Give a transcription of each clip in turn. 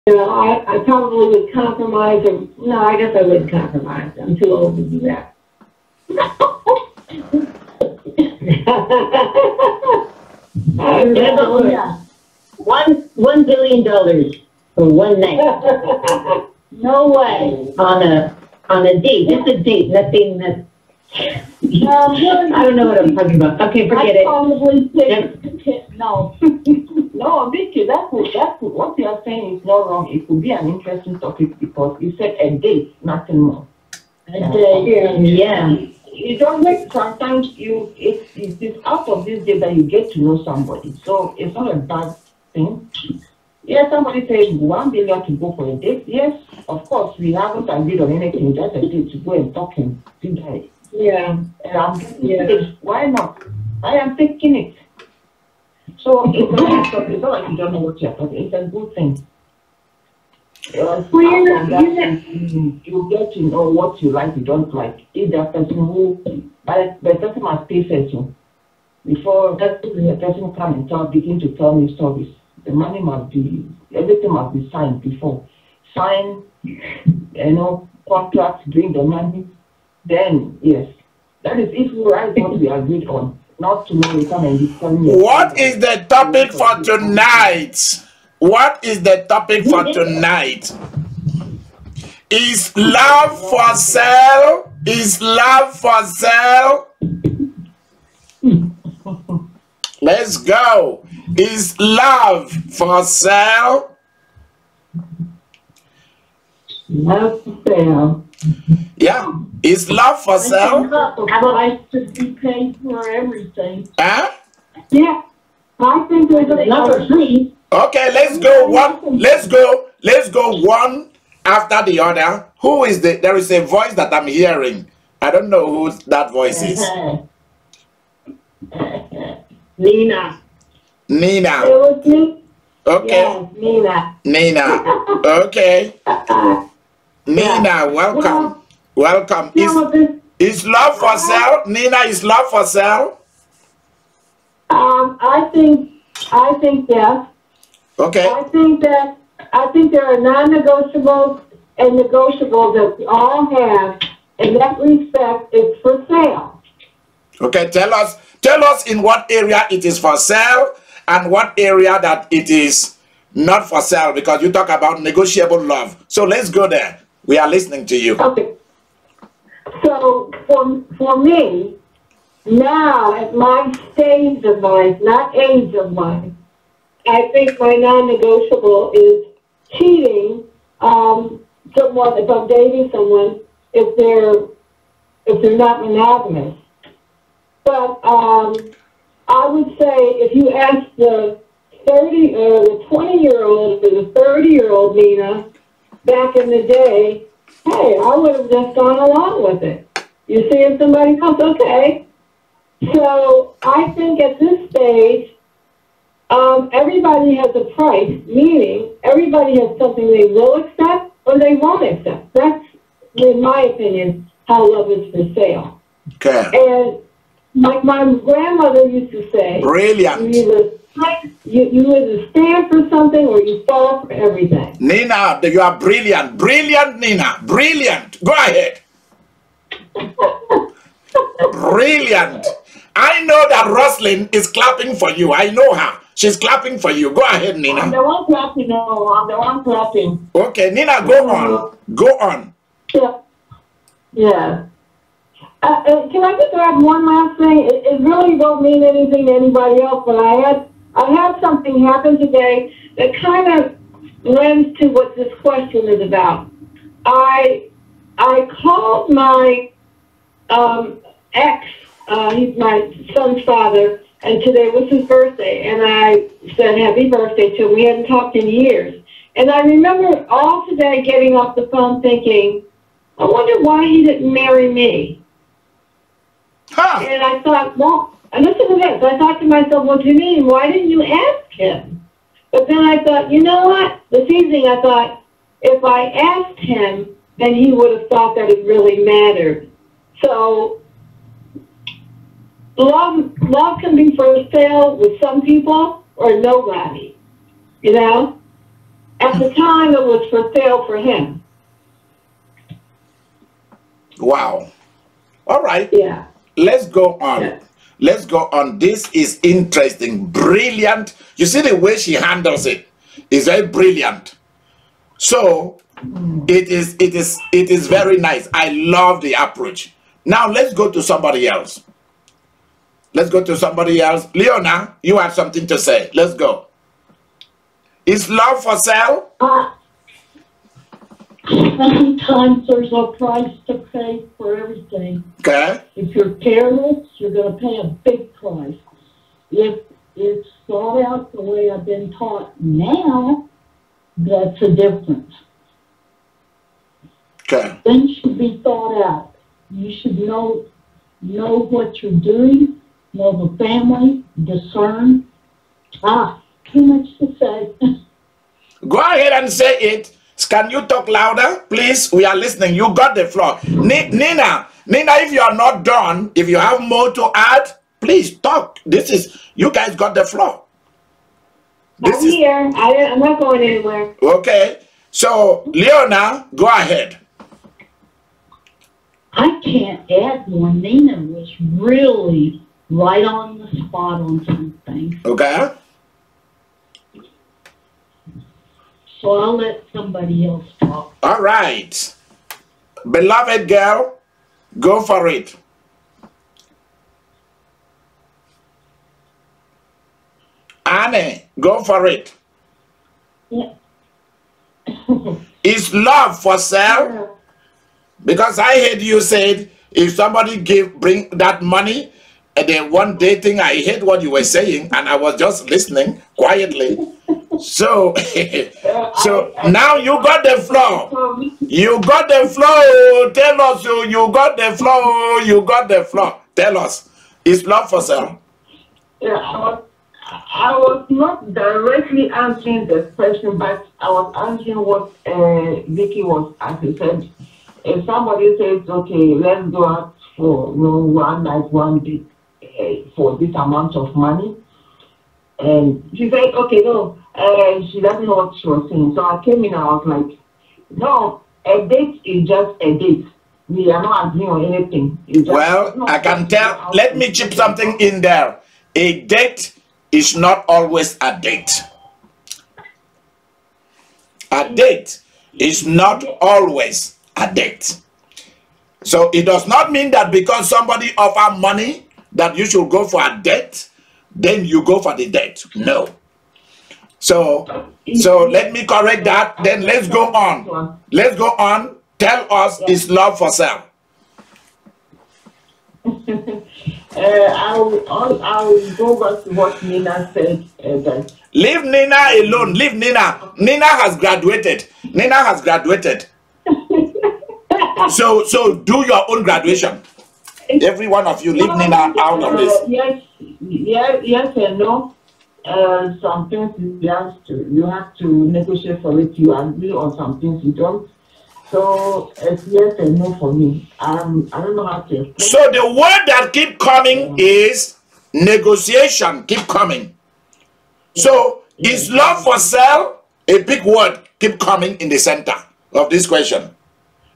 You know, I probably would compromise, or no, I guess I wouldn't compromise. I'm too old to do that. Yeah. $1 billion for one night. No way. On a date, just a date, nothing that. I don't know what I'm talking about. Okay, forget it. Probably no. No, Vicky, that's what you are saying is not wrong. It could be an interesting topic because you said a date, nothing more. A date, yeah. You don't like, sometimes it's out of this day that you get to know somebody. So it's not a bad thing. Yeah, somebody says $1 billion to go for a date. Yes, of course, we haven't agreed on anything. Just a date to go and talk and do that. Yeah. Why not? I am taking it. So it's not like you don't know what you're talking. It's a good thing. You get to know what you like, you don't like. If that person but the person must pay first. Before the person come and begin to tell me stories. The money must be, everything must be signed before. Sign, contracts, bring the money. Then, yes. That is if we write what we agreed on. Not tomorrow we come and be telling me. What is the topic for tonight? What is the topic for tonight? Is love for sale? Is love for sale? Let's go. Is love for sale? Love for sale. Yeah. Is love for sale? I should be paid for everything. Huh? Yeah. I think there's a not for free. Okay, let's go one. Let's go one after the other. Who is there is a voice that I'm hearing. I don't know who that voice is. Nina. It was me. Okay. Yes, Nina. Okay. Nina, welcome. Welcome. Is love for sale? Nina, is love for sale? I think yes. Okay. I think there are non-negotiables and negotiables that we all have. In that respect, it's for sale. Okay, tell us in what area it is for sale and what area that it is not for sale, because you talk about negotiable love. So let's go there. We are listening to you. Okay. So for me, now at my stage of life, not age of life, I think my non-negotiable is cheating someone, if I'm dating someone, if they're not monogamous. But I would say if you ask the 20-year-old or the 30-year-old Nina back in the day, hey, I would have just gone along with it. You see if somebody else, okay. So I think at this stage, everybody has a price, meaning everybody has something they will accept or they won't accept. That's, in my opinion, how love is for sale. Okay. And like my grandmother used to say, brilliant. You either stand for something or you fall for everything. Nina, you are brilliant. Brilliant, Nina. Brilliant. Go ahead. Brilliant. I know that Roslyn is clapping for you. I know her. She's clapping for you. Go ahead, Nina. I'm the one clapping. No, I'm the one clapping. Okay, Nina, go on. Go on. Yeah. Yeah. Can I just add one last thing? It really won't mean anything to anybody else, but I had something happen today that kind of lends to what this question is about. I called my ex, he's my son's father, and today was his birthday, and I said happy birthday to him. We hadn't talked in years. And I remember all today getting off the phone thinking, I wonder why he didn't marry me. Huh. And I thought, well, listen to this. I thought to myself, what do you mean? Why didn't you ask him? But then I thought, you know what? This evening I thought, if I asked him, then he would have thought that it really mattered. So love can be for sale with some people or nobody, you know? At the time, it was for sale for him. Wow. All right. Yeah. Let's go on. Yeah. Let's go on. This is interesting, brilliant. You see the way she handles it is very brilliant. So it is very nice. I love the approach. Now let's go to somebody else. Let's go to somebody else. Leona, you have something to say. Let's go. Is love for sale? Sometimes there's a price to pay for everything. Okay. If you're careless, you're going to pay a big price. If it's thought out the way I've been taught now, that's a difference. Okay. Things should be thought out. You should know what you're doing, know the family, discern. Too much to say. Go ahead and say it. Can you talk louder, please? We are listening. You got the floor. Nina, if you are not done, if you have more to add, please talk. You guys got the floor. I'm here. I'm not going anywhere. Okay. So, Leona, go ahead. I can't add more. Nina was really right on the spot on something. Okay. So I'll let somebody else talk. All right. Beloved girl, go for it. Annie, go for it. Yeah. Is love for sale? Because I heard you said if somebody bring that money and they want dating, I heard what you were saying and I was just listening quietly. So, now you got the floor. You got the floor. Tell us, you got the floor. You got the floor. Tell us, is love for sale? Yeah, I was not directly answering the question, but I was answering what Vicky was asking. Said, if somebody says, okay, let's go out for one night, one day for this amount of money, and she said, okay, no, she doesn't know what she was saying. So I came in and I was like, no, a date is just a date. We are not agreeing on anything. Well, I can tell. Let me chip something in there. A date is not always a date. A date is not always a date. So it does not mean that because somebody offers money that you should go for a date, then you go for the date. No. So let me correct that. Then let's go on. Let's go on. Tell us, is love for sale? I'll go back to what Nina said. Leave Nina alone. Leave Nina. Nina has graduated. Nina has graduated. So do your own graduation. Every one of you, leave Nina out of this. Yes and no. Some things you have to negotiate for it. You agree on some things you don't. So it's yes and no for me. I don't know how to explain. So the word that keep coming is negotiation. Keep coming. So is love for sale? A big word keep coming in the center of this question.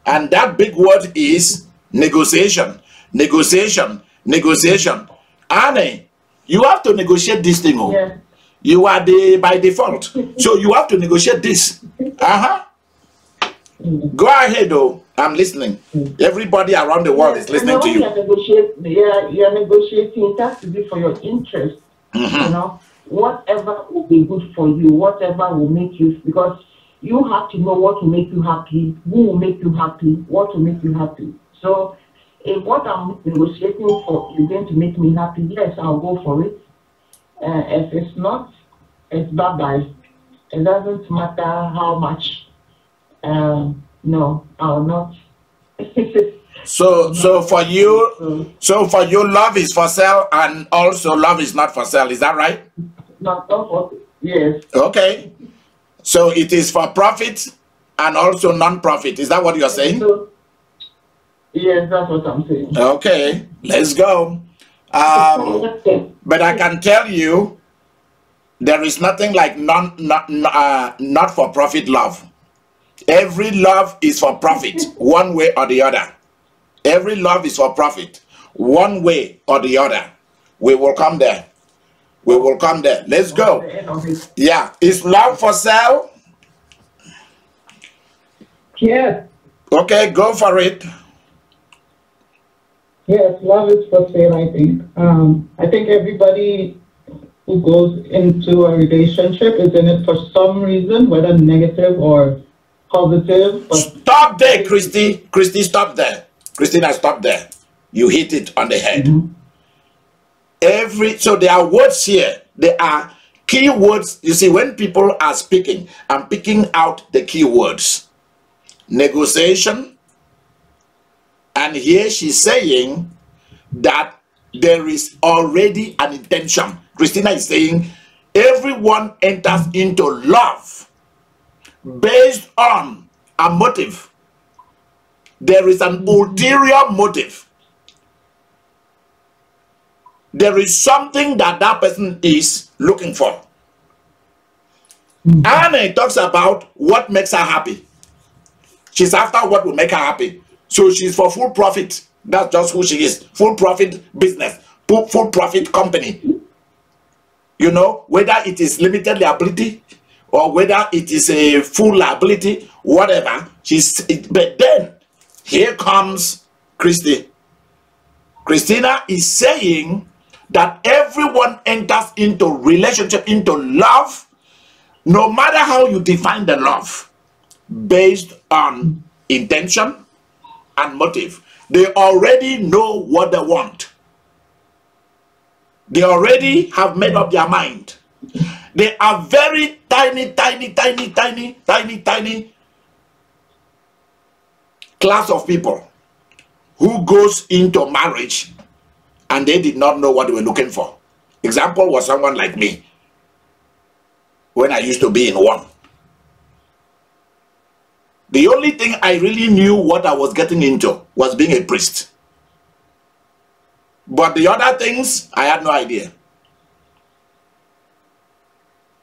And that big word is negotiation. Negotiation. Negotiation. Annie, you have to negotiate this thing. Yes. You are by default. So you have to negotiate this. Go ahead, though. I'm listening. Everybody around the world is listening to you. You're negotiating. It has to be for your interest. You know, whatever will be good for you, whatever will make you, because you have to know what will make you happy, who will make you happy, what will make you happy. So if what I'm negotiating for is going to make me happy, yes, I'll go for it. If it's not, it's bye-bye. It doesn't matter how much. No, I'll not. So for you, love is for sale, and also love is not for sale. Is that right? Not for, yes. Okay. So it is for profit and also non-profit. Is that what you're saying? Yes, that's what I'm saying. Okay, let's go. But I can tell you There is nothing like not for profit love. Every love is for profit, one way or the other. Every love is for profit, one way or the other. We will come there. We will come there. Let's go. Yeah. Is love for sale? Yes. Okay, go for it. Yes, love is for sale, I think. I think everybody who goes into a relationship is in it for some reason, whether negative or positive. But stop there, Christy. Christy, stop there. Christina, stop there. You hit it on the head. So there are words here. There are key words. You see, when people are speaking, I'm picking out the key words. Negotiation. And here she's saying that there is already an intention. Christina is saying everyone enters into love based on a motive. There is an ulterior motive. There is something that that person is looking for. Anna talks about what makes her happy. She's after what will make her happy. So she's for full profit. That's just who she is. Full profit business. Full profit company. You know, whether it is limited liability or whether it is a full liability, whatever. But then, here comes Christy. Christina is saying that everyone enters into relationship, into love, no matter how you define the love, based on intention and motive. They already know what they want. They already have made up their mind. They are very tiny class of people who goes into marriage and they did not know what they were looking for. Example was someone like me when I used to be in one. The only thing I really knew what I was getting into was being a priest. But the other things, I had no idea.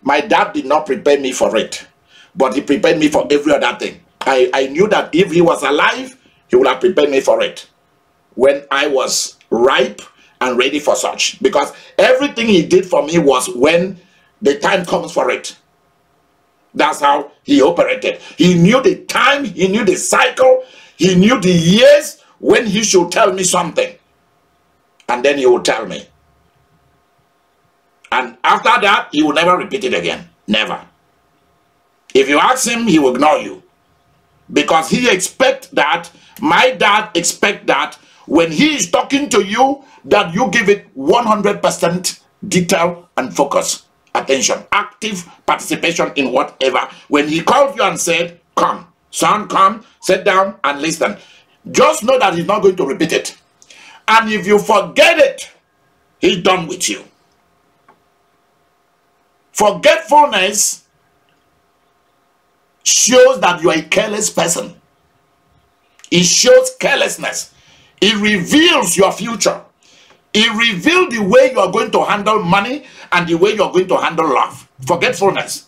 My dad did not prepare me for it, but he prepared me for every other thing. I knew that if he was alive, he would have prepared me for it when I was ripe and ready for such. Because everything he did for me was when the time comes for it. That's how he operated. He knew the time, he knew the cycle, he knew the years when he should tell me something. And then he would tell me. And after that, he will never repeat it again. Never. If you ask him, he will ignore you. Because he expects that, my dad expects that, when he is talking to you, that you give it 100% detail and focus, attention, active participation in whatever. When he called you and said, come, son, come, sit down and listen. Just know that he's not going to repeat it. And if you forget it, he's done with you. Forgetfulness shows that you are a careless person. It shows carelessness. It reveals your future. It reveals the way you are going to handle money and the way you are going to handle love. Forgetfulness.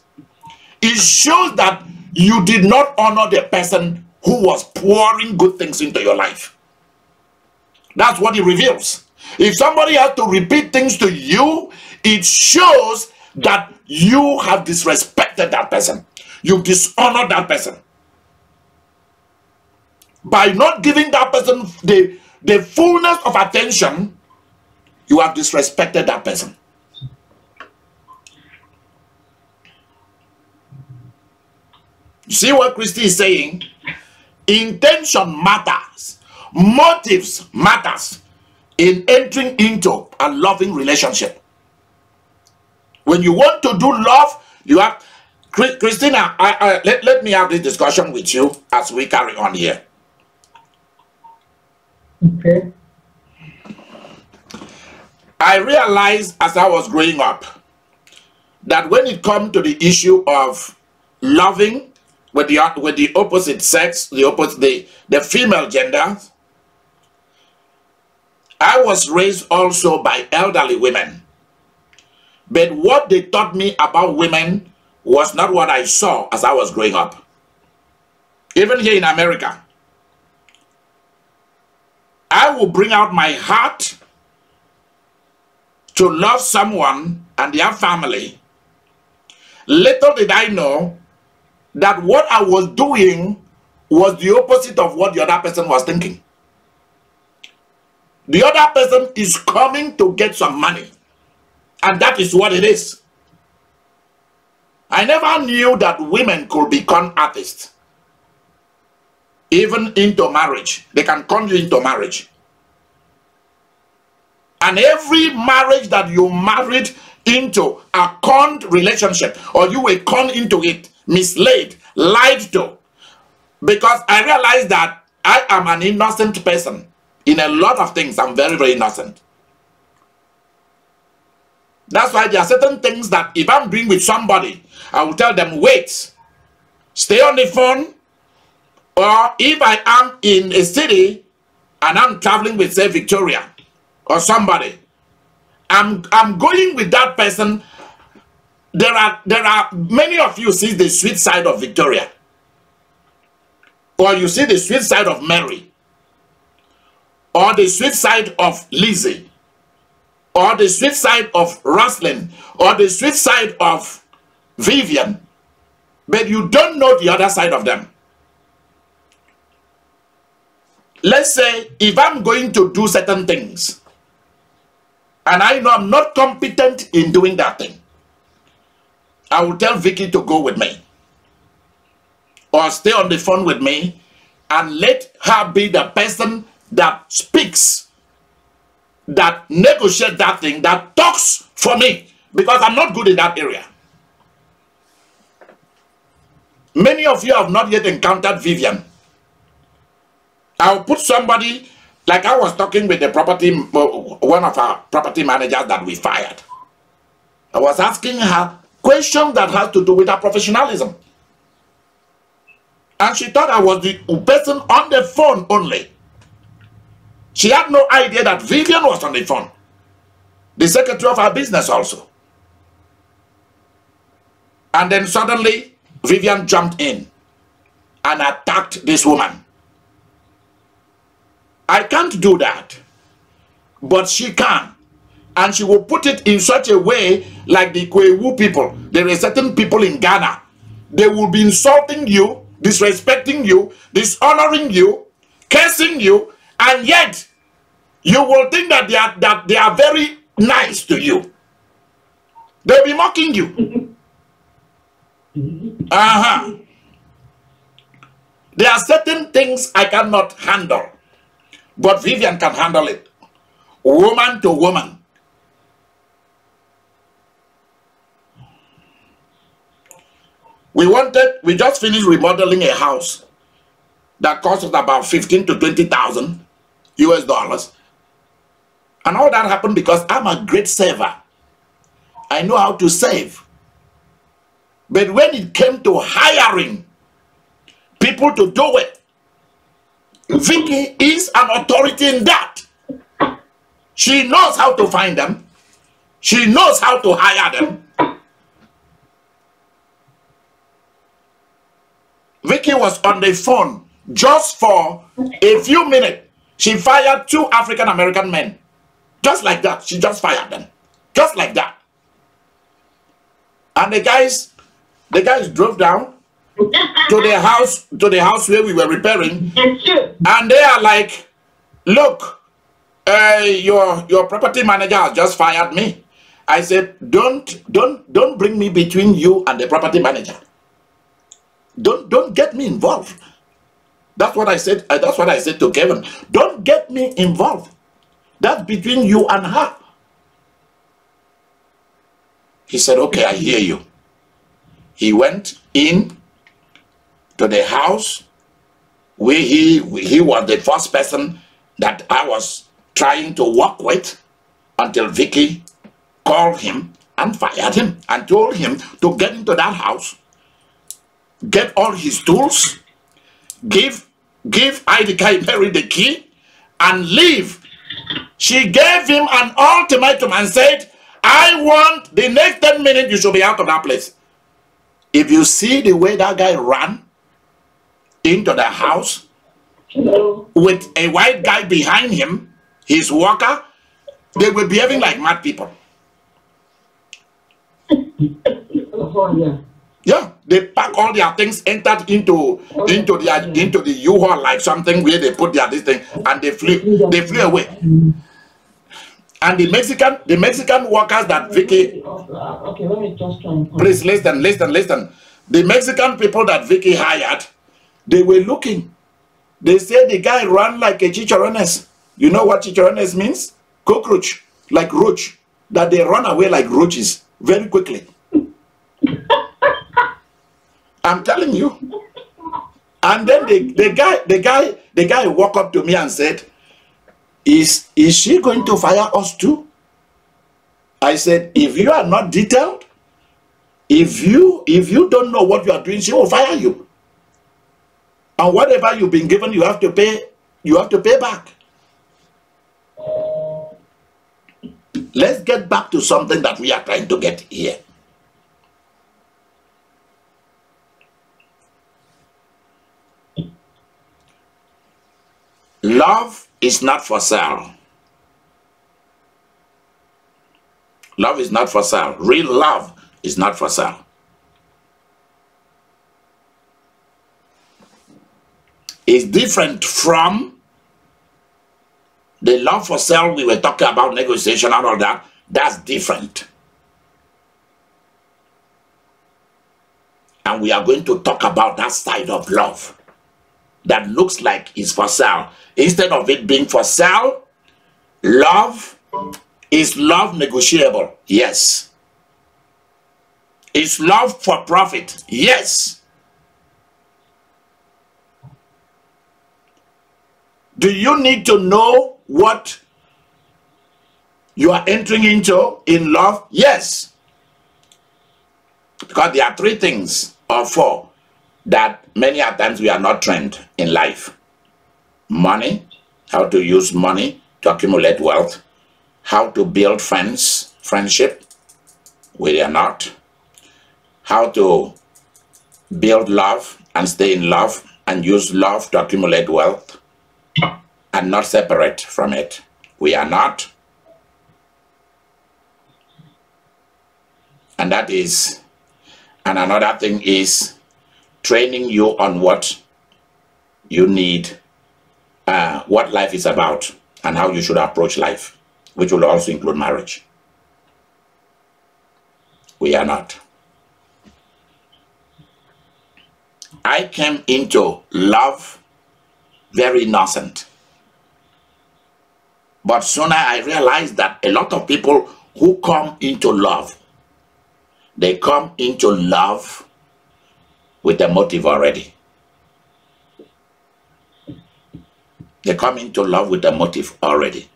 It shows that you did not honor the person who was pouring good things into your life. That's what it reveals. If somebody has to repeat things to you, it shows that you have disrespected that person. You dishonor that person. By not giving that person the fullness of attention, you have disrespected that person. You see what Christy is saying? Intention matters. Motives matters in entering into a loving relationship. When you want to do love, you have... Christina, let me have this discussion with you as we carry on here. okay. I realized as I was growing up that when it comes to the issue of loving with the opposite sex, the female gender, I was raised also by elderly women But what they taught me about women was not what I saw as I was growing up. Even here in America, I will bring out my heart to love someone and their family. Little did I know that what I was doing was the opposite of what the other person was thinking. The other person is coming to get some money, and that is what it is. I never knew that women could become artists, even into marriage. They can con you into marriage. And every marriage that you married into a conned relationship, or you were conned into it, misled, lied to, because I realized that I am an innocent person. In a lot of things, I'm very, very innocent. That's why there are certain things that if I'm doing with somebody, I will tell them, wait, stay on the phone. Or if I am in a city and I'm traveling with, say, Victoria or somebody, I'm going with that person. There are many of you see the sweet side of Victoria, or you see the sweet side of Mary, or the sweet side of Lizzie, or the sweet side of Roslyn, or the sweet side of Vivian, but you don't know the other side of them. Let's say if I'm going to do certain things and I know I'm not competent in doing that thing, I will tell Vicky to go with me or stay on the phone with me and let her be the person that speaks, that negotiates that thing, that talks for me, because I'm not good in that area. Many of you have not yet encountered Vivian. I'll put somebody, like I was talking with the property, one of our property managers that we fired. I was asking her questions that has to do with her professionalism. And she thought I was the person on the phone only. She had no idea that Vivian was on the phone. The secretary of our business also. And then suddenly, Vivian jumped in and attacked this woman. I can't do that, but she can. And she will put it in such a way like the Kwewu people. There are certain people in Ghana. They will be insulting you, disrespecting you, dishonoring you, cursing you, and yet you will think that they are very nice to you. They'll be mocking you. There are certain things I cannot handle, but Vivian can handle it. Woman to woman. We just finished remodeling a house that cost us about 15 to 20,000 US dollars. And all that happened because I'm a great saver. I know how to save. But when it came to hiring people to do it, Vicky is an authority in that. She knows how to find them. She knows how to hire them. Vicky was on the phone just for a few minutes. She fired 2 African American men. Just like that. She just fired them. Just like that. And the guys drove down to the house where we were repairing. And they are like, look, your property manager has just fired me. I said, don't bring me between you and the property manager. Don't get me involved. That's what I said. That's what I said to Kevin. Don't get me involved. That's between you and her. He said, okay, I hear you. He went in to the house where he was the first person that I was trying to work with until Vicky called him and fired him and told him to get into that house, get all his tools, give idika imeri the key, and leave. She gave him an ultimatum and said, I want the next 10 minutes you should be out of that place. If you see the way that guy ran into the house with a white guy behind him, his worker, they will be behaving like mad people. Yeah, they pack all their things, entered into the U-Haul like something where they put their this thing, and they flew away. And the Mexican workers that Vicky, okay, let me just try and please listen. The Mexican people that Vicky hired, they were looking. They said the guy ran like a chicharrones. You know what chicharrones means? Cockroach, like roach. That they run away like roaches very quickly. I'm telling you. And then the guy walked up to me and said, Is she going to fire us too? I said, if you are not detailed, if you don't know what you are doing, she will fire you. And whatever you've been given, you have to pay back. Let's get back to something that we are trying to get here. Love is not for sale. Love is not for sale. Real love is not for sale. It's different from the love for sale we were talking about, negotiation and all that. That's different. And we are going to talk about that side of love that looks like it's for sale. Instead of it being for sale, love is love negotiable. Yes. Is love for profit? Yes. Do you need to know what you are entering into in love? Yes. Because there are three things or four that many a times we are not trained in life. Money, how to use money to accumulate wealth, how to build friendship, we are not, how to build love and stay in love and use love to accumulate wealth and not separate from it, we are not. And that is, and another thing is training you on what you need, what life is about, and how you should approach life, which will also include marriage. We are not. I came into love very innocent. But sooner I realized that a lot of people who come into love, they come into love with a motive already. They come into love with a motive already.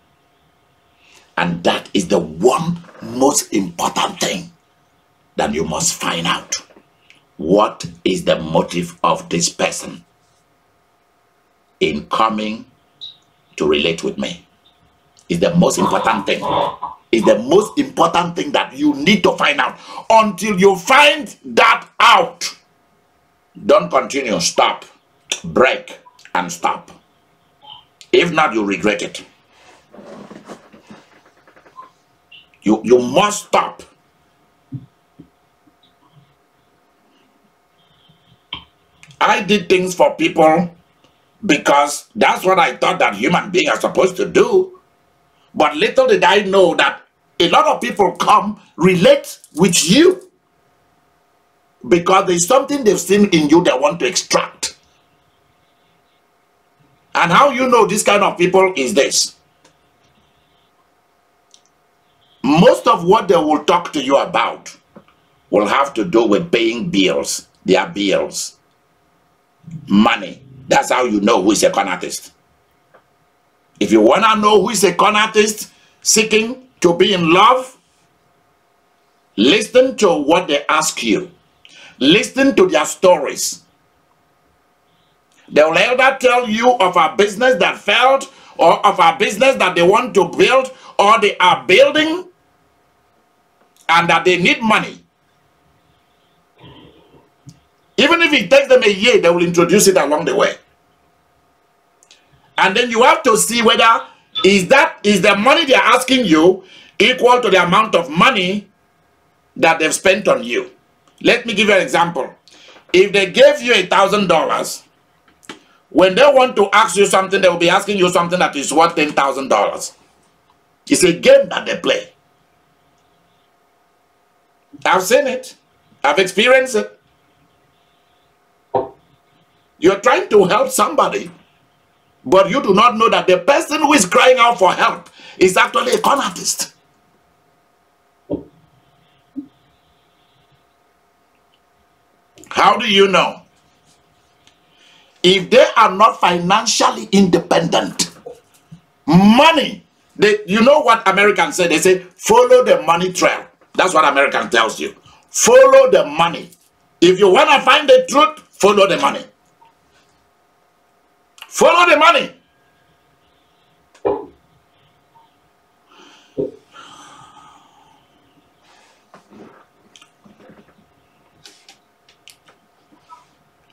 And that is the one most important thing that you must find out. What is the motive of this person in coming to relate with me? Is the most important thing. Is the most important thing that you need to find out. Until you find that out, don't continue. Stop. Break and stop. If not, you regret it. You must stop. I did things for people because that's what I thought that human beings are supposed to do. But little did I know that a lot of people come relate with you because there's something they've seen in you they want to extract. And how you know this kind of people is this. Most of what they will talk to you about will have to do with paying bills, their bills, money. That's how you know who is a con artist. If you want to know who is a con artist seeking to be in love, listen to what they ask you. Listen to their stories. They will either tell you of a business that failed or of a business that they want to build or they are building, and that they need money. Even if it takes them a year, they will introduce it along the way. And then you have to see whether is the money they're asking you equal to the amount of money that they've spent on you. Let me give you an example. If they gave you $1,000, when they want to ask you something, they will be asking you something that is worth $10,000. It's a game that they play. I've seen it. I've experienced it. You're trying to help somebody, but you do not know that the person who is crying out for help is actually a con artist. How do you know? If they are not financially independent, money, you know what Americans say? They say, follow the money trail. That's what American tells you. Follow the money. If you want to find the truth, follow the money. Follow the money.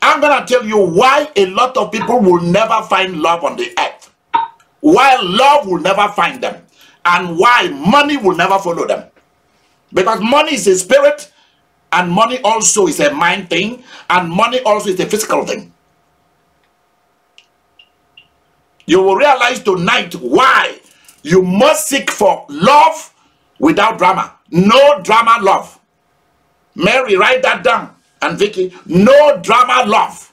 I'm going to tell you why a lot of people will never find love on the earth. Why love will never find them. And why money will never follow them. Because money is a spirit, and money also is a mind thing, and money also is a physical thing. You will realize tonight why you must seek for love without drama. No drama love. Mary, write that down. And Vicky, no drama love.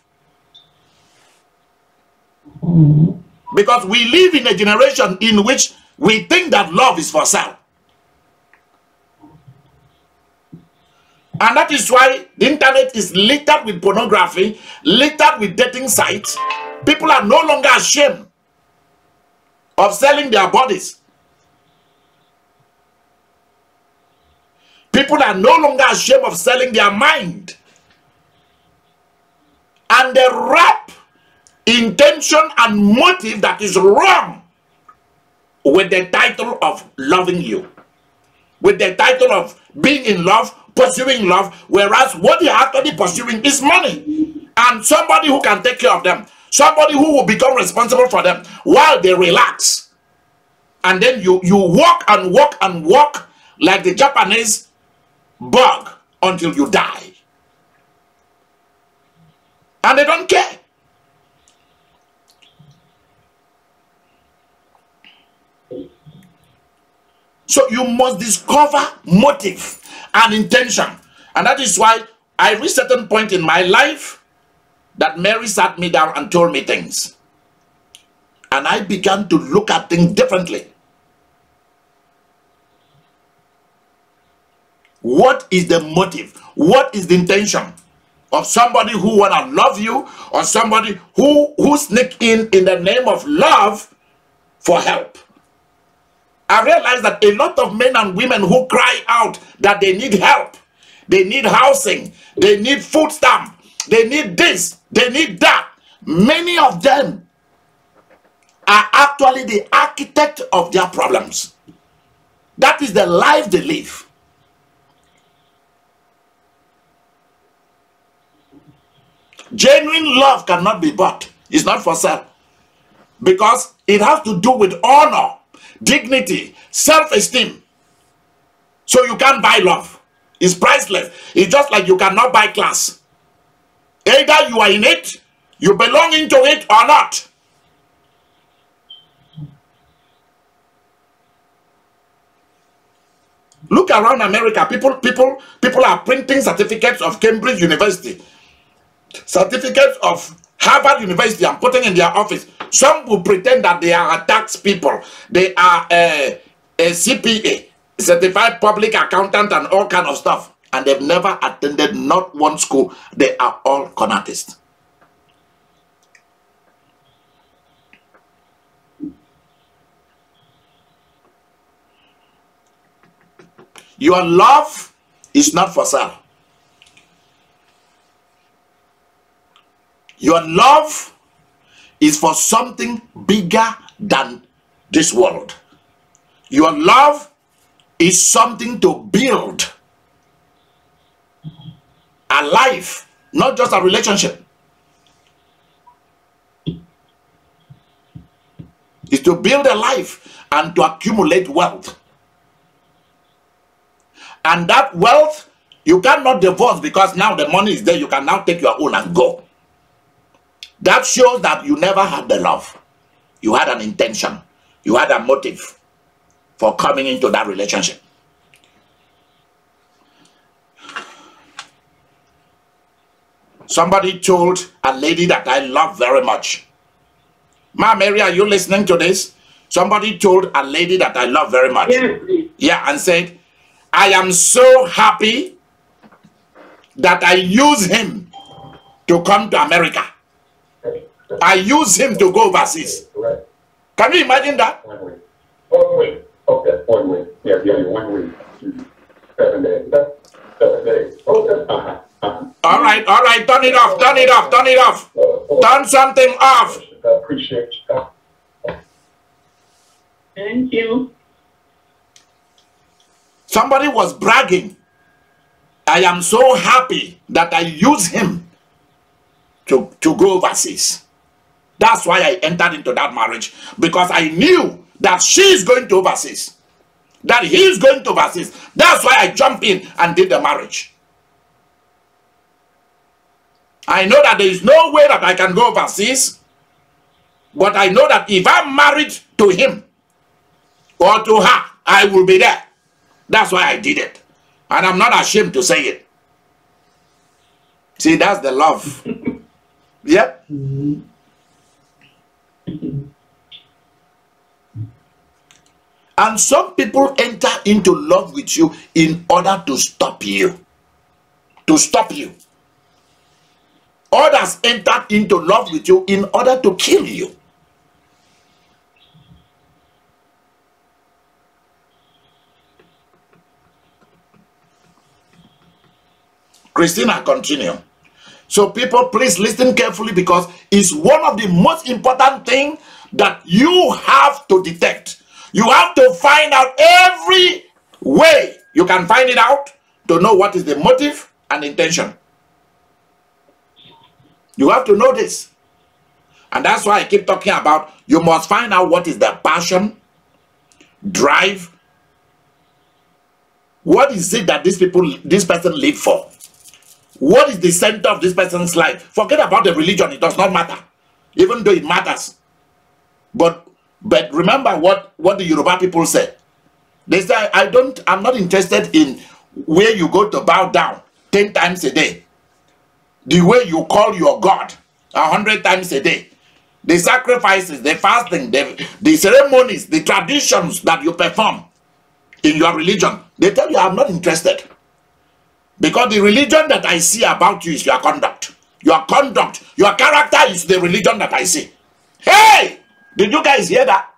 Because we live in a generation in which we think that love is for sale. And that is why the internet is littered with pornography, littered with dating sites. People are no longer ashamed of selling their bodies. People are no longer ashamed of selling their mind. And they wrap intention and motive that is wrong with the title of loving you, with the title of being in love, pursuing love, whereas what they are actually pursuing is money and somebody who can take care of them, somebody who will become responsible for them while they relax. And then you walk and walk and walk like the Japanese bug until you die. And they don't care. So you must discover motive and intention. And that is why I reached a certain point in my life that Mary sat me down and told me things. And I began to look at things differently. What is the motive? What is the intention of somebody who wanna love you, or somebody who sneak in the name of love for help? I realize that a lot of men and women who cry out that they need help, they need housing, they need food stamp, they need this, they need that. Many of them are actually the architect of their problems. That is the life they live. Genuine love cannot be bought. It's not for sale. Because it has to do with honor, dignity, self-esteem. So you can't buy love. It's priceless. It's just like you cannot buy class. Either you are in it, you belong into it, or not. Look around America. People are printing certificates of Cambridge University, certificates of Harvard University, and putting in their office. Some will pretend that they are tax people. They are a CPA, certified public accountant, and all kind of stuff. And they've never attended not one school. They are all con artists. Your love is not for sale. Your love is for something bigger than this world. Your love is something to build a life, not just a relationship. Is to build a life and to accumulate wealth. And that wealth, you cannot divorce because now the money is there. You can now take your own and go. That shows that you never had the love. You had an intention. You had a motive for coming into that relationship. Somebody told a lady that I love very much. Ma Mary, are you listening to this? Somebody told a lady that I love very much. Yes. Yeah, and said, I am so happy that I use him to come to America. I use him to go overseas. Can you imagine that? 1 week. 1 week. Okay, 1 week. Yeah, 1 week. 7 days. That's 7 days. Okay. All right. Turn it off. Turn it off. Turn it off. Turn something off. I appreciate you. Thank you. Somebody was bragging. I am so happy that I use him to go overseas. That's why I entered into that marriage, because I knew that she is going to overseas, that he is going to overseas. That's why I jumped in and did the marriage. I know that there is no way that I can go overseas, but I know that if I'm married to him or to her, I will be there. That's why I did it. And I'm not ashamed to say it. See, that's the love. Yep. And some people enter into love with you in order to stop you. To stop you. Others enter into love with you in order to kill you. Christina, continue. So people, please listen carefully, because it's one of the most important things that you have to detect. You have to find out every way you can find it out to know what is the motive and intention. You have to know this. And that's why I keep talking about, you must find out what is the passion, drive. What is it that this person live for? What is the center of this person's life? Forget about the religion. It does not matter, even though it matters. But remember what the Yoruba people say. They say, I'm not interested in where you go to bow down 10 times a day. The way you call your God 100 times a day. The sacrifices, the fasting, the ceremonies, the traditions that you perform in your religion. They tell you, I'm not interested. Because the religion that I see about you is your conduct. Your conduct, your character is the religion that I see. Hey! Did you guys hear that?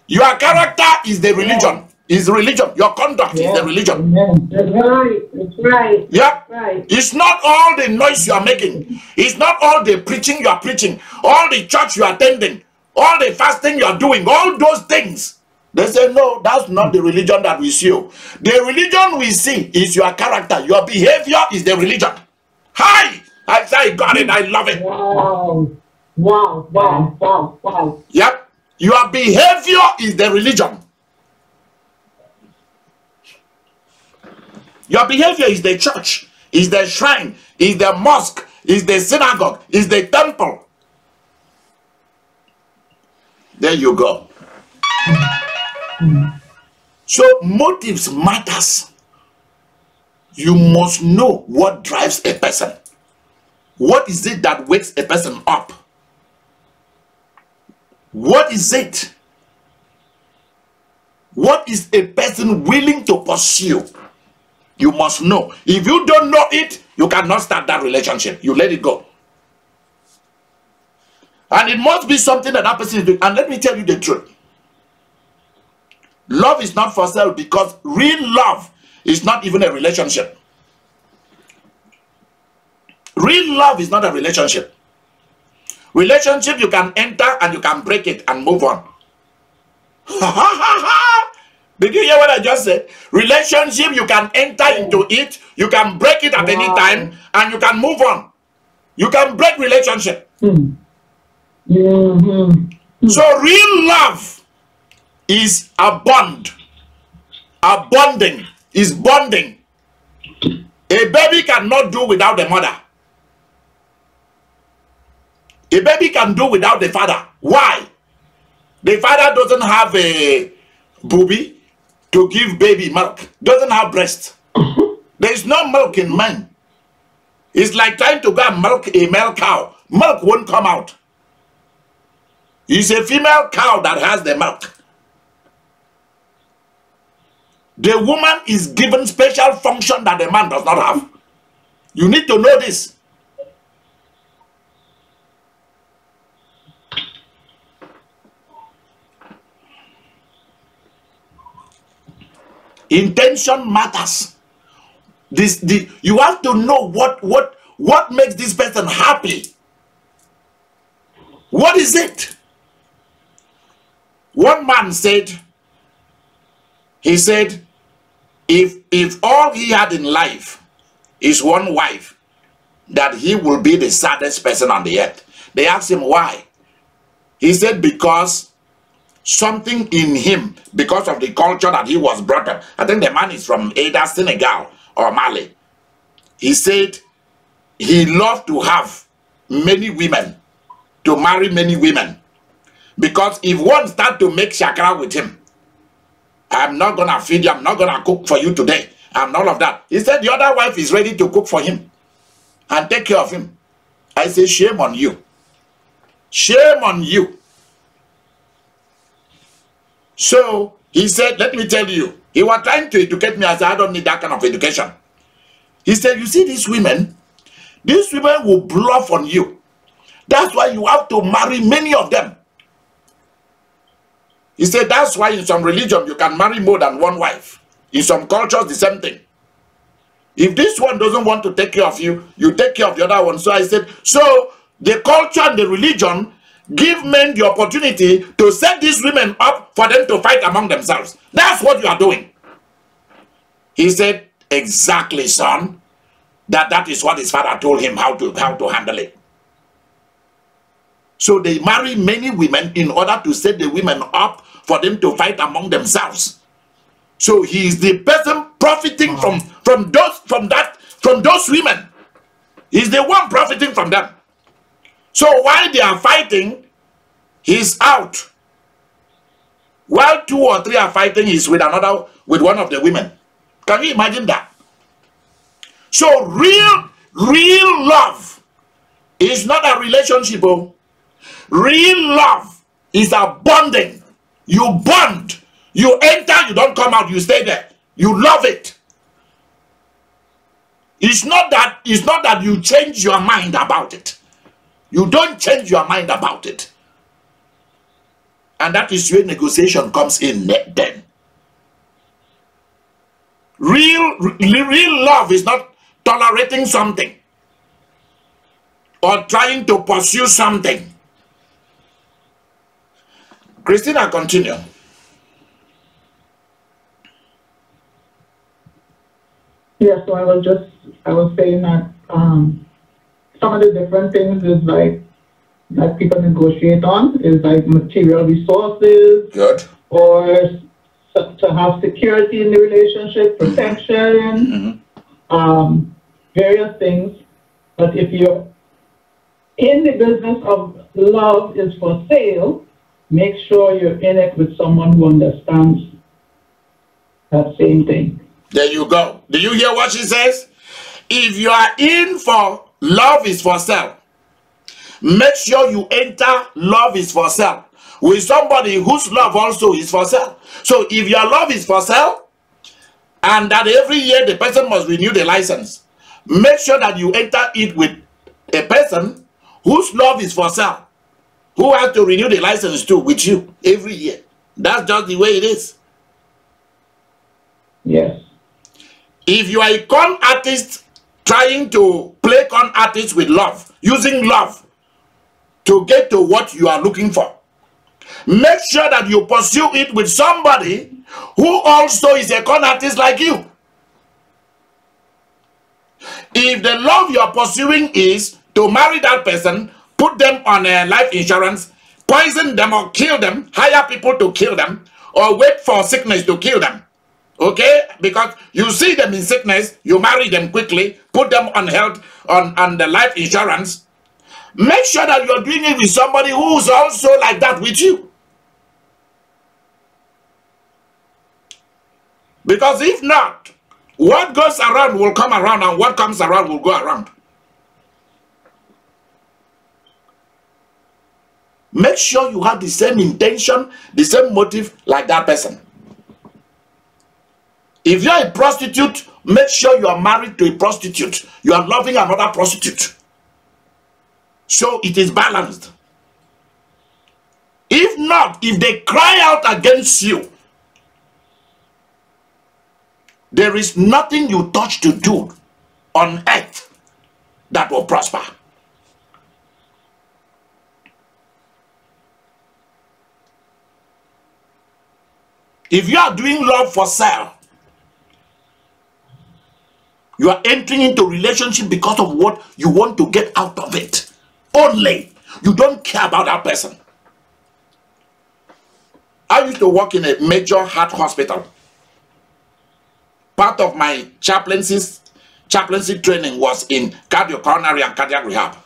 Your character is the religion. Is religion. Your conduct is the religion. That's right. That's right. Yeah. Right. It's not all the noise you are making. It's not all the preaching you are preaching. All the church you are attending. All the fasting you are doing. All those things. They say, no, that's not the religion that we see. The religion we see is your character. Your behavior is the religion. Hi! I say, I got it. I love it. Wow. Wow. Wow. Wow. Wow. Yep. Your behavior is the religion. Your behavior is the church, is the shrine, is the mosque, is the synagogue, is the temple. There you go. So motives matters. You must know what drives a person. What is it that wakes a person up? What is it? What is a person willing to pursue? You must know. If you don't know it, you cannot start that relationship. You let it go. And it must be something that person is doing. And let me tell you the truth. Love is not for sale, because real love is not even a relationship. Real love is not a relationship. Relationship, you can enter and you can break it and move on. Did you hear what I just said? Relationship, you can enter into it, you can break it at any time, and you can move on. You can break relationship. So real love is a bond. A bonding is bonding. A baby cannot do without the mother. A baby can do without the father. Why? The father doesn't have a booby to give baby milk. Doesn't have breast. There is no milk in man. It's like trying to go and milk a male cow. Milk won't come out. It's a female cow that has the milk. The woman is given special function that the man does not have. You need to know this. Intention matters. You have to know what makes this person happy. What is it? One man said, he said, if all he had in life is one wife, that he will be the saddest person on the earth. They asked him why. He said because something in him, because of the culture that he was brought up. I think the man is from either Senegal or Mali. He said he loved to have many women, to marry many women. Because if one start to make shakara with him, I'm not going to feed you, I'm not going to cook for you today, and all of that. He said the other wife is ready to cook for him and take care of him. I say, shame on you. Shame on you. So he said, let me tell you, he was trying to educate me. I said, I don't need that kind of education. He said, you see these women will bluff on you. That's why you have to marry many of them. He said, that's why in some religion you can marry more than one wife. In some cultures, the same thing. If this one doesn't want to take care of you, you take care of the other one. So I said, so the culture and the religion give men the opportunity to set these women up for them to fight among themselves. That's what you are doing. He said, exactly, son. That is what his father told him how to handle it. So they marry many women in order to set the women up for them to fight among themselves. So he is the person profiting from those women. He's the one profiting from them. So while they are fighting, he's out. While 2 or 3 are fighting, he's with one of the women. Can you imagine that? So real love is not a relationship. Real love is a bonding. You bond. You enter, you don't come out, you stay there. You love it. It's not that you change your mind about it. You don't change your mind about it. And that is where negotiation comes in then. Real love is not tolerating something or trying to pursue something. Christina, continue. Yeah, so I was saying that some of the different things is like that people negotiate on is like material resources. Good. Or to have security in the relationship, protection, various things. But if you're in the business of love is for sale, make sure you're in it with someone who understands that same thing. There you go. Do you hear what she says? If you are in for love is for sale, make sure you enter love is for sale with somebody whose love also is for sale. So if your love is for sale, and that every year the person must renew the license, make sure that you enter it with a person whose love is for sale, who has to renew the license too with you every year. That's just the way it is. Yes. If you are a con artist trying to play con artist with love, using love to get to what you are looking for, make sure that you pursue it with somebody who also is a con artist like you. If the love you are pursuing is to marry that person, put them on a life insurance, poison them or kill them, hire people to kill them, or wait for sickness to kill them. Okay? Because you see them in sickness, you marry them quickly, put them on health, on the life insurance. Make sure that you're doing it with somebody who's also like that with you. Because if not, what goes around will come around, and what comes around will go around. Make sure you have the same intention, the same motive like that person. If you're a prostitute, make sure you are married to a prostitute. You are loving another prostitute. So it is balanced. If not, if they cry out against you, there is nothing you touch to do on earth that will prosper. If you are doing love for sale, you are entering into a relationship because of what you want to get out of it. Only. You don't care about that person. I used to work in a major heart hospital. Part of my chaplaincy training was in cardio-coronary and cardiac rehab.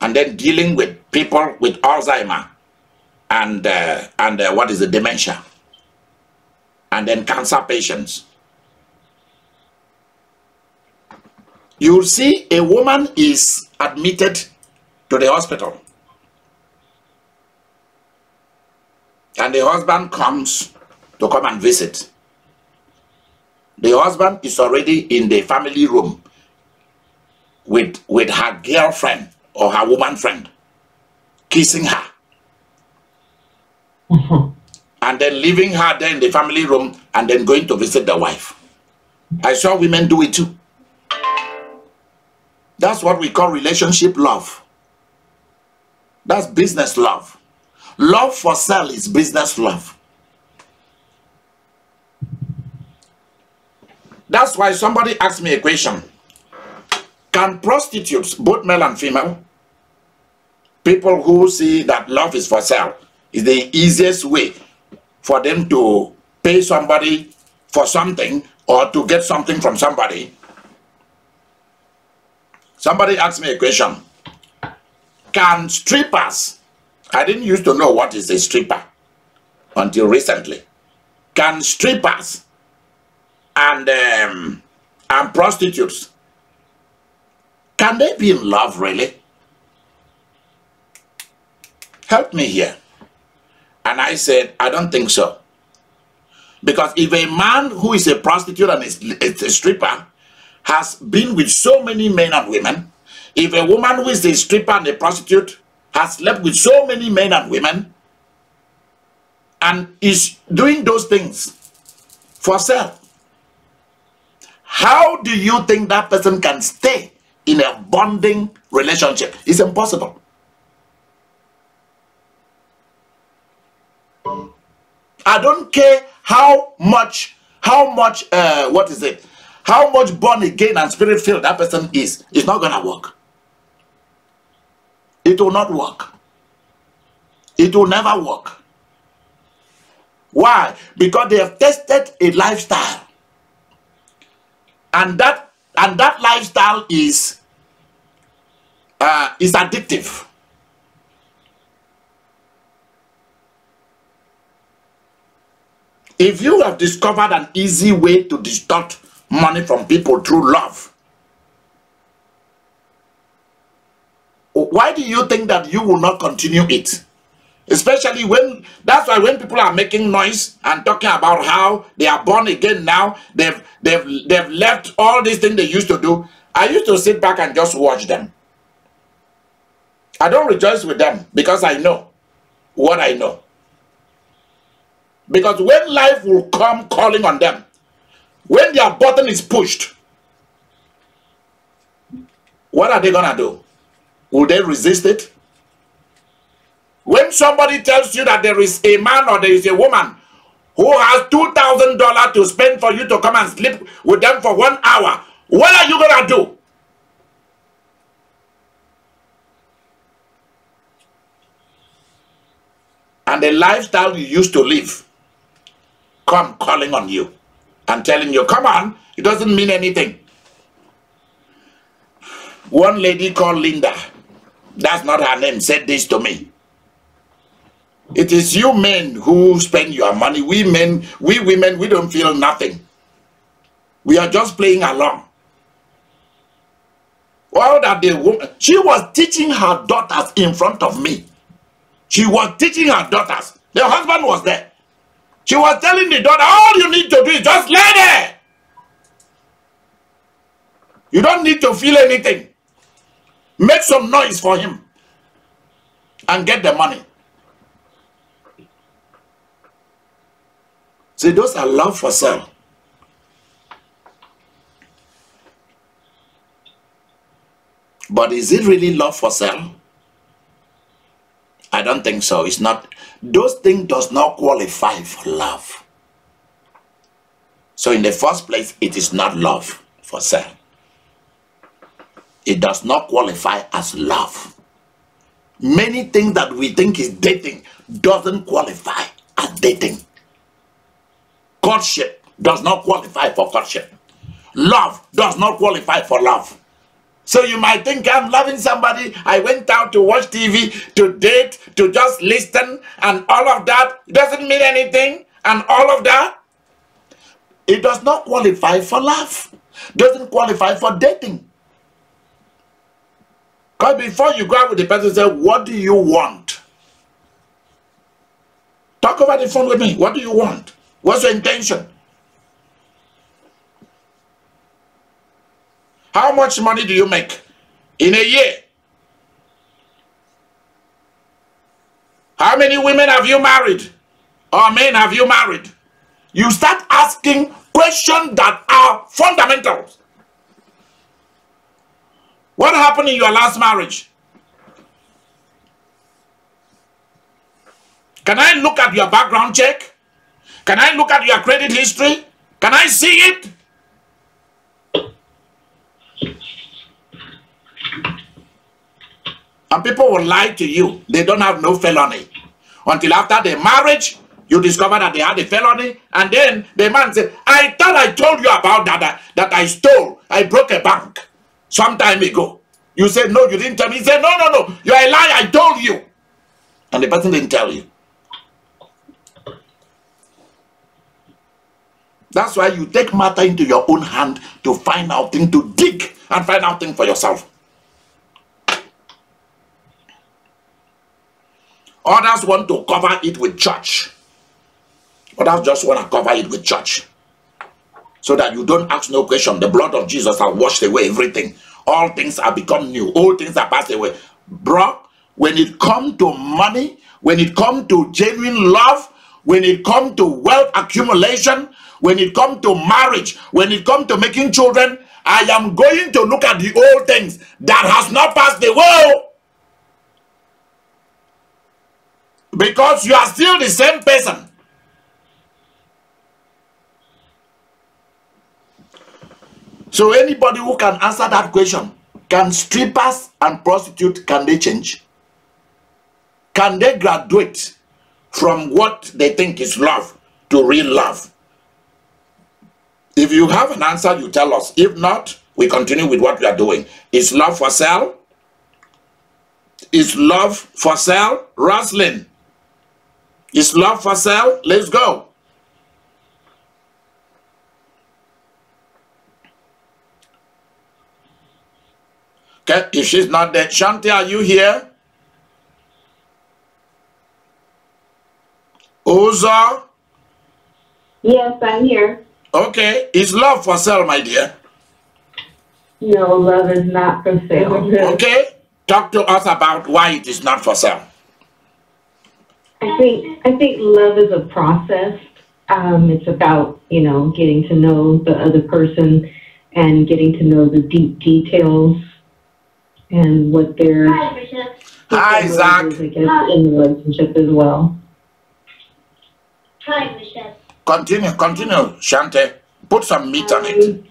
And then dealing with people with Alzheimer and what is the dementia. And then cancer patients. You'll see a woman is admitted to the hospital. And the husband comes to come and visit. The husband is already in the family room with her girlfriend or her woman friend, kissing her. And then leaving her there in the family room and then going to visit the wife. I saw women do it too. That's what we call relationship love. That's business love. Love for sale is business love. That's why somebody asked me a question. Can prostitutes, both male and female, people who see that love is for sale, is the easiest way for them to pay somebody for something or to get something from somebody? Somebody asked me a question. Can strippers, I didn't used to know what is a stripper until recently. Can strippers and prostitutes, can they be in love really? Help me here. And I said, I don't think so. Because if a man who is a prostitute and is a stripper has been with so many men and women, if a woman who is a stripper and a prostitute has slept with so many men and women and is doing those things for sale, how do you think that person can stay in a bonding relationship? It's impossible. I don't care how much born again and spirit filled that person is. It's not gonna work. It will not work. It will never work. Why? Because they have tested a lifestyle. And that lifestyle is addictive. If you have discovered an easy way to distort money from people through love, why do you think that you will not continue it? Especially when, that's why when people are making noise and talking about how they are born again now, they've left all these things they used to do, I used to sit back and just watch them. I don't rejoice with them because I know what I know. Because when life will come calling on them, when their button is pushed, what are they gonna do? Will they resist it? When somebody tells you that there is a man or there is a woman who has $2,000 to spend for you to come and sleep with them for 1 hour, what are you going to do? And the lifestyle you used to live come calling on you and telling you, come on, it doesn't mean anything. One lady called Linda, that's not her name, said this to me. It is you men who spend your money. We men, we women, we don't feel nothing. We are just playing along. All that the woman, she was teaching her daughters in front of me. She was teaching her daughters. The husband was there. She was telling the daughter, all you need to do is just lay there. You don't need to feel anything. Make some noise for him and get the money. See, those are love for sale. But is it really love for sale? I don't think so. It's not. Those things does not qualify for love. So in the first place, it is not love for sale. It does not qualify as love. Many things that we think is dating doesn't qualify as dating. Courtship does not qualify for courtship. Love does not qualify for love. So you might think I'm loving somebody. I went out to watch TV, to date, to just listen, and all of that. It doesn't mean anything, and all of that. It does not qualify for love. Doesn't qualify for dating. Because before you go out with the person, say, what do you want? Talk over the phone with me. What do you want? What's your intention? How much money do you make in a year? How many women have you married? Or men have you married? You start asking questions that are fundamentals. What happened in your last marriage? Can I look at your background check? Can I look at your credit history? Can I see it? And people will lie to you. They don't have no felony. Until after the marriage, you discover that they had a felony. And then the man said, I thought I told you about that I stole. I broke a bank some time ago. You said, no, you didn't tell me. He said, no, you're a liar. I told you. And the person didn't tell you. That's why you take matter into your own hand to find out things, to dig and find out things for yourself. Others want to cover it with church. Others just want to cover it with church. So that you don't ask no question. The blood of Jesus has washed away everything. All things have become new. All things are passed away. Bro, when it comes to money, when it comes to genuine love, when it comes to wealth accumulation, when it comes to marriage, when it comes to making children, I am going to look at the old things that has not passed away. Because you are still the same person. So anybody who can answer that question, can strippers and prostitutes, can they change? Can they graduate from what they think is love to real love? If you have an answer, you tell us. If not, we continue with what we are doing. Is love for sale? Is love for sale? Roslyn. Is love for sale? Let's go. Okay, if she's not there, Shanti, are you here? Oza? Yes, I'm here. Okay, is love for sale, my dear? No, love is not for sale. Okay, talk to us about why it is not for sale. I think love is a process. It's about, getting to know the other person and getting to know the deep details and what they're... Hi, Zach. I guess, in the relationship as well. Hi, Michelle. Continue, Shante. Put some meat on it.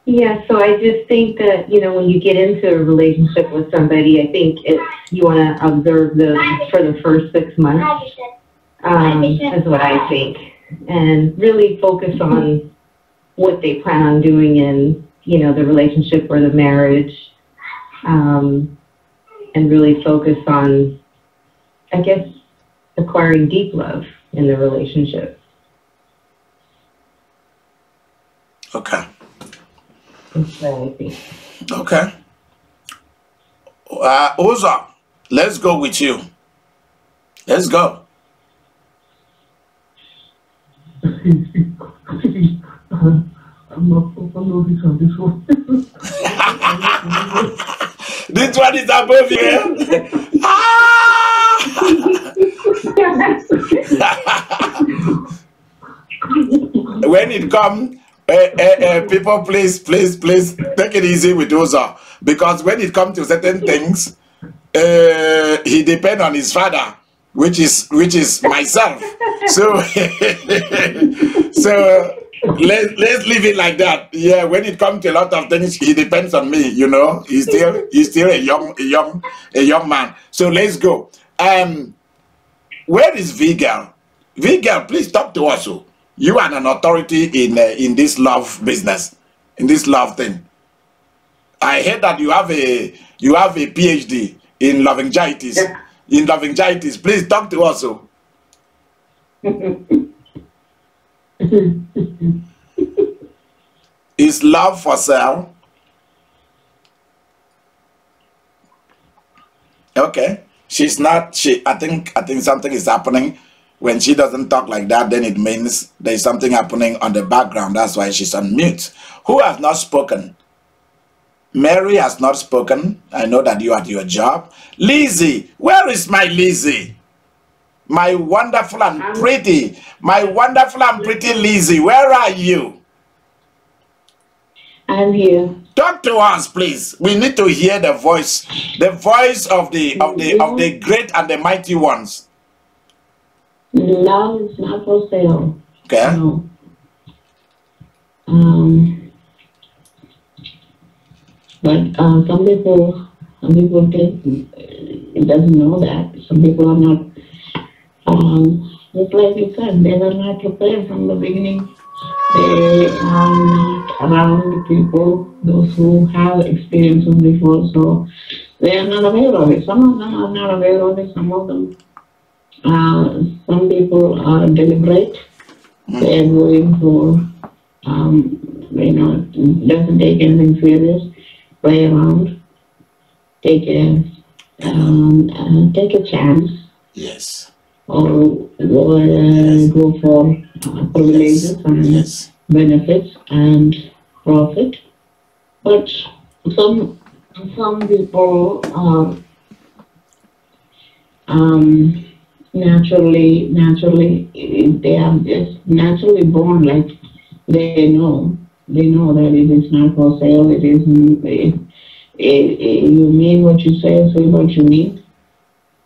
Yeah, so I just think that, when you get into a relationship with somebody, I think you want to observe them for the first 6 months. Is what I think. And really focus on what they plan on doing in, the relationship or the marriage. And really focus on, I guess, acquiring deep love in the relationship. Okay. That's what I think. Okay. Oza, let's go with you. Let's go. I'm not following this one. This one is above you. When it comes, people, please take it easy with Oza, because when it comes to certain things, he depends on his father, which is myself. So let's leave it like that. Yeah, when it comes to a lot of things, he depends on me. He's still a young man. So let's go. Where is V-Girl? V-Girl, please talk to us. You are an authority in this love business, in this love thing. I heard that you have a PhD in lovingitis. Yeah. In lovingitis, please talk to us. Is love for sale? Okay. She's not. I think something is happening. When she doesn't talk like that, then it means there's something happening on the background. That's why she's on mute. Who has not spoken? Mary has not spoken. I know that you are at your job. Lizzie, where is my Lizzie? My wonderful and pretty Lizzie, where are you? I'm here. Talk to us, please. We need to hear the voice of the great and the mighty ones. Love is not for sale. Okay. No. But some people it doesn't know that. Some people are not. Just like you said, they were not prepared from the beginning. They are not around people, those who have experiences before, so they are not aware of it. Some of them are not aware of it. Some of them. Some people are deliberate. They are going for, doesn't take anything serious, play around, take a chance. Yes. Or go for privileges and benefits and profit. But some people are naturally they are just naturally born like they know that it is not for sale. It is you mean what you say what you mean,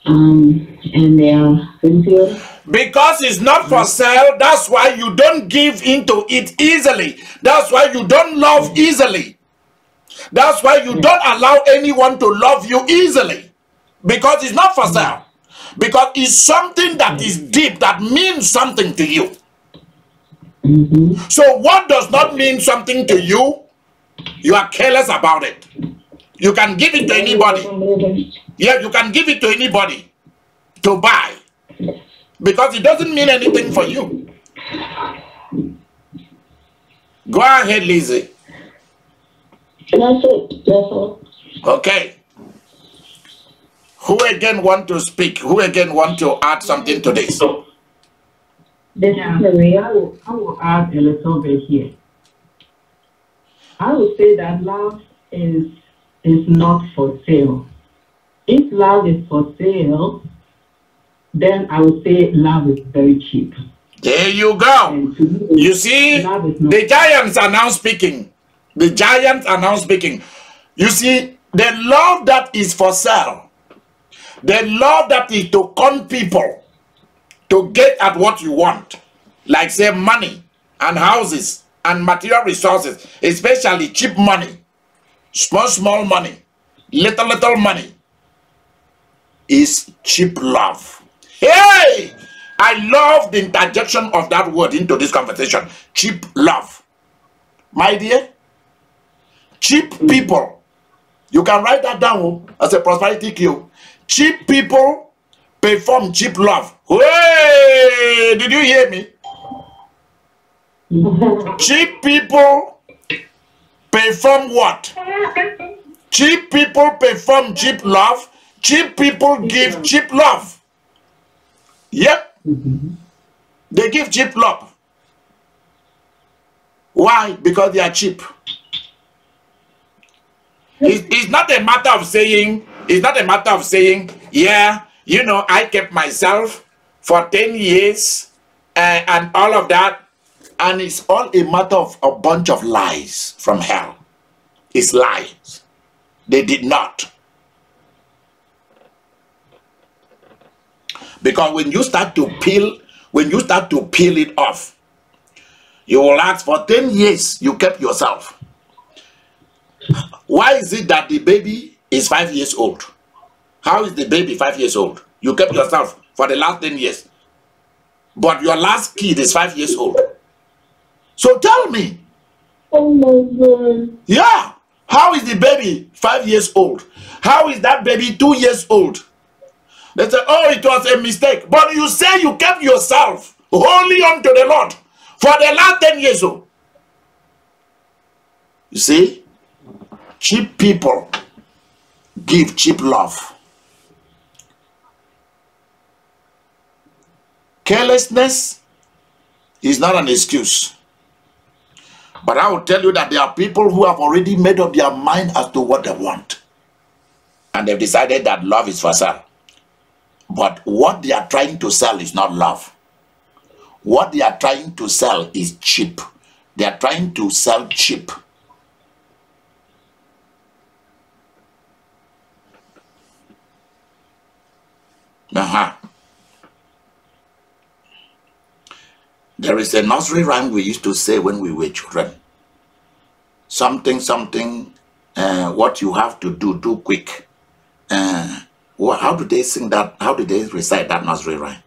and they are sincere. Because it's not for sale, that's why you don't give into it easily. That's why you don't love easily. That's why you don't allow anyone to love you easily. Because it's not for sale. Because it's something that is deep, that means something to you. So what does not mean something to you, you are careless about it. You can give it to anybody. Yeah, you can give it to anybody to buy. Because it doesn't mean anything for you. Go ahead, Lizzie. That's it. That's all. Okay. Who again want to speak? Who again want to add something to this? This is Maria. I will add a little bit here. I would say that love is not for sale. If love is for sale, then I would say love is very cheap. There you go. You see, the giants are now speaking. The giants are now speaking. You see, the love that is for sale The love that is to con people to get at what you want, like say money and houses and material resources, especially cheap money, small money, little money, is cheap love. Hey, I love the interjection of that word into this conversation. Cheap love. My dear, cheap people, you can write that down as a prosperity cue. Cheap people perform cheap love. Hey, did you hear me? Cheap people perform what? Cheap people perform cheap love. Cheap people give cheap love. Yep. They give cheap love. Why? Because they are cheap. It's not a matter of saying, yeah, you know, I kept myself for 10 years and all of that. And it's all a matter of a bunch of lies from hell. It's lies. They did not. Because when you start to peel it off, you will ask, for 10 years you kept yourself. Why is it that the baby is 5 years old? How is the baby 5 years old? You kept yourself for the last 10 years. But your last kid is 5 years old. So tell me. Oh my God. Yeah. How is the baby 5 years old? How is that baby 2 years old? They say, oh, it was a mistake. But you say you kept yourself wholly unto the Lord for the last 10 years old. You see? Cheap people give cheap love. Carelessness is not an excuse. But I will tell you that there are people who have already made up their mind as to what they want. And they've decided that love is for sale. But what they are trying to sell is not love. What they are trying to sell is cheap. They are trying to sell cheap. There is a nursery rhyme we used to say when we were children. Something, what you have to do, do quick. How do they sing that? How do they recite that nursery rhyme?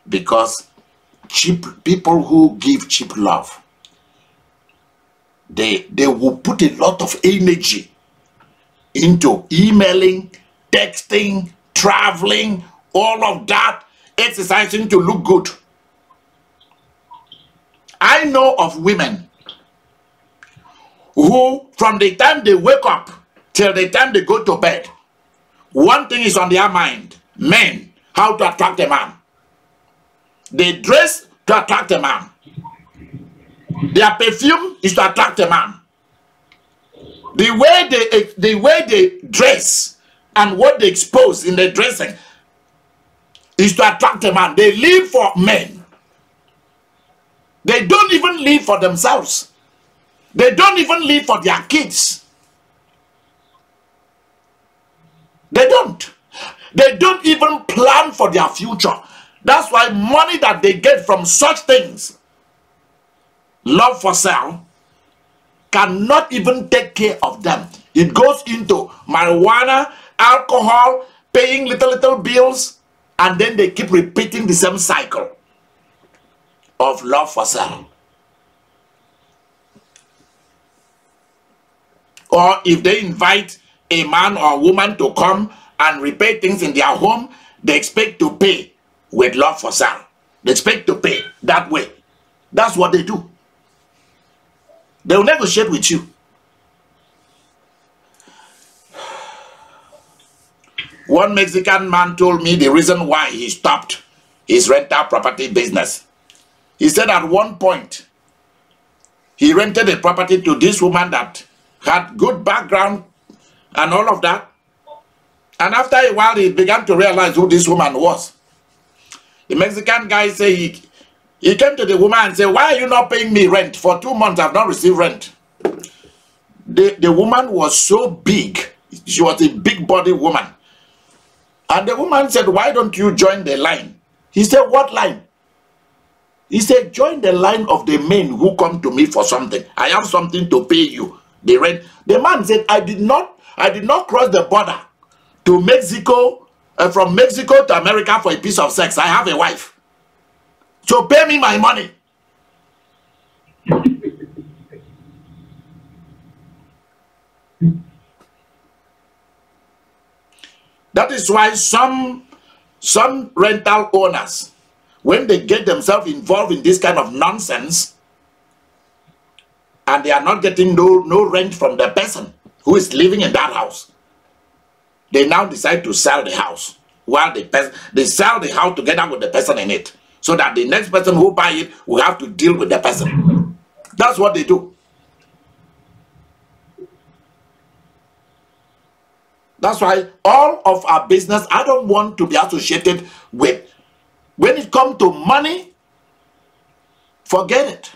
Because cheap people who give cheap love, they will put a lot of energy into emailing, texting, traveling, all of that, exercising to look good. I know of women who, from the time they wake up till the time they go to bed, one thing is on their mind: men, how to attract a man. They dress to attract a man. Their perfume is to attract a man. The way they dress and what they expose in their dressing is to attract a man. They live for men. They don't even live for themselves. They don't even live for their kids. They don't. They don't even plan for their future. That's why money that they get from such things, love for sale, cannot even take care of them. It goes into marijuana, alcohol, paying little bills, and then they keep repeating the same cycle of love for sale. Or if they invite a man or a woman to come and repair things in their home, they expect to pay with love for sale. They expect to pay that way. That's what they do. They will negotiate with you. One Mexican man told me the reason why he stopped his rental property business. He said at one point, he rented a property to this woman that had good background and all of that. And after a while, he began to realize who this woman was. The Mexican guy said he came to the woman and said, why are you not paying me rent? For 2 months, I've not received rent. the woman was so big. She was a big body woman. And the woman said, why don't you join the line? He said, what line? He said, join the line of the men who come to me for something. I have something to pay you. The rent. The man said, I did not cross the border to Mexico, from Mexico to America for a piece of sex. I have a wife. So pay me my money. That is why some rental owners, when they get themselves involved in this kind of nonsense, and they are not getting no rent from the person who is living in that house, they now decide to sell the house while they sell the house together with the person in it, so that the next person who buy it will have to deal with the person. That's what they do. That's why all of our business, I don't want to be associated with. When it comes to money, forget it.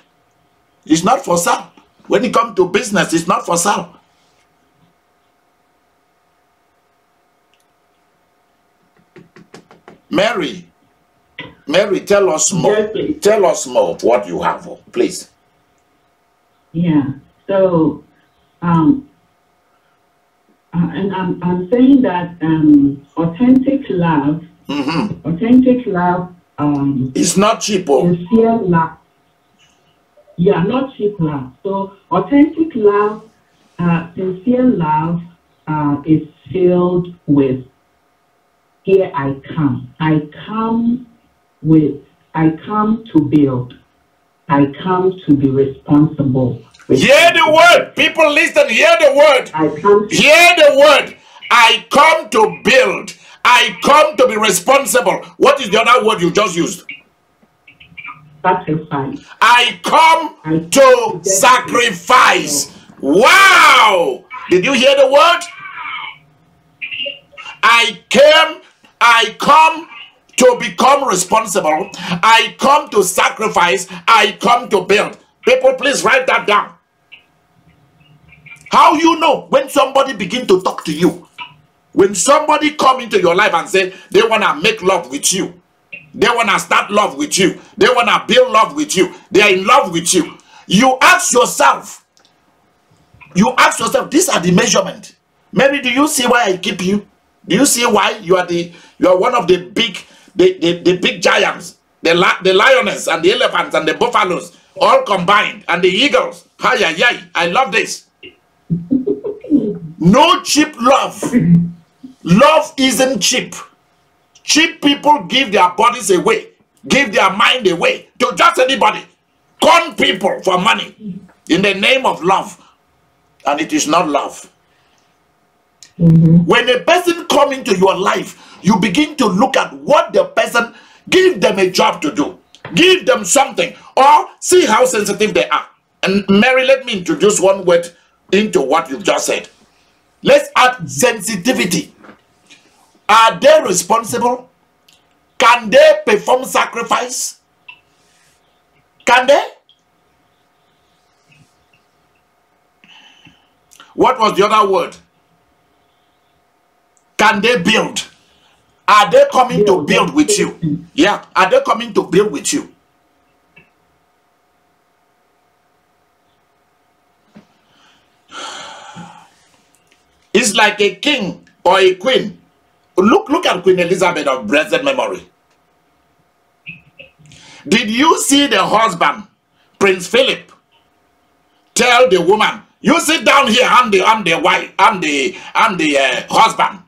It's not for sale. When it comes to business, it's not for sale. Mary, tell us more. Yes, please. Tell us more of what you have, please. Yeah. So, and I'm saying that authentic love, it's not cheap. sincere love. Yeah, not cheap love. So authentic love, sincere love is filled with, here I come. I come to build. I come to be responsible. Hear the word. People listen. Hear the word. Hear the word. I come to build. I come to be responsible. What is the other word you just used? Sacrifice. I come to sacrifice. Wow. Did you hear the word? I come to become responsible. I come to sacrifice. I come to build. People, please write that down. How you know when somebody begin to talk to you? When somebody come into your life and say they want to make love with you, they want to start love with you, they want to build love with you, they are in love with you, you ask yourself, these are the measurement. Maybe do you see why I keep you? Do you see why you are one of the big giants, the lioness and the elephants and the buffaloes all combined, and the eagles? I love this. No cheap love. Love isn't cheap. Cheap people give their bodies away, give their mind away to just anybody. Con people for money in the name of love. And it is not love. When a person comes into your life, you begin to look at what the person, give them a job to do. Give them something, or see how sensitive they are. And Mary, let me introduce one word into what you've just said. Let's add sensitivity. Are they responsible? Can they perform sacrifice? Can they? What was the other word? Can they build? Are they coming to build with you? Yeah, are they coming to build with you? It's like a king or a queen. Look at Queen Elizabeth of blessed memory. Did you see the husband, Prince Philip, tell the woman, you sit down here, I'm the wife, I'm the husband.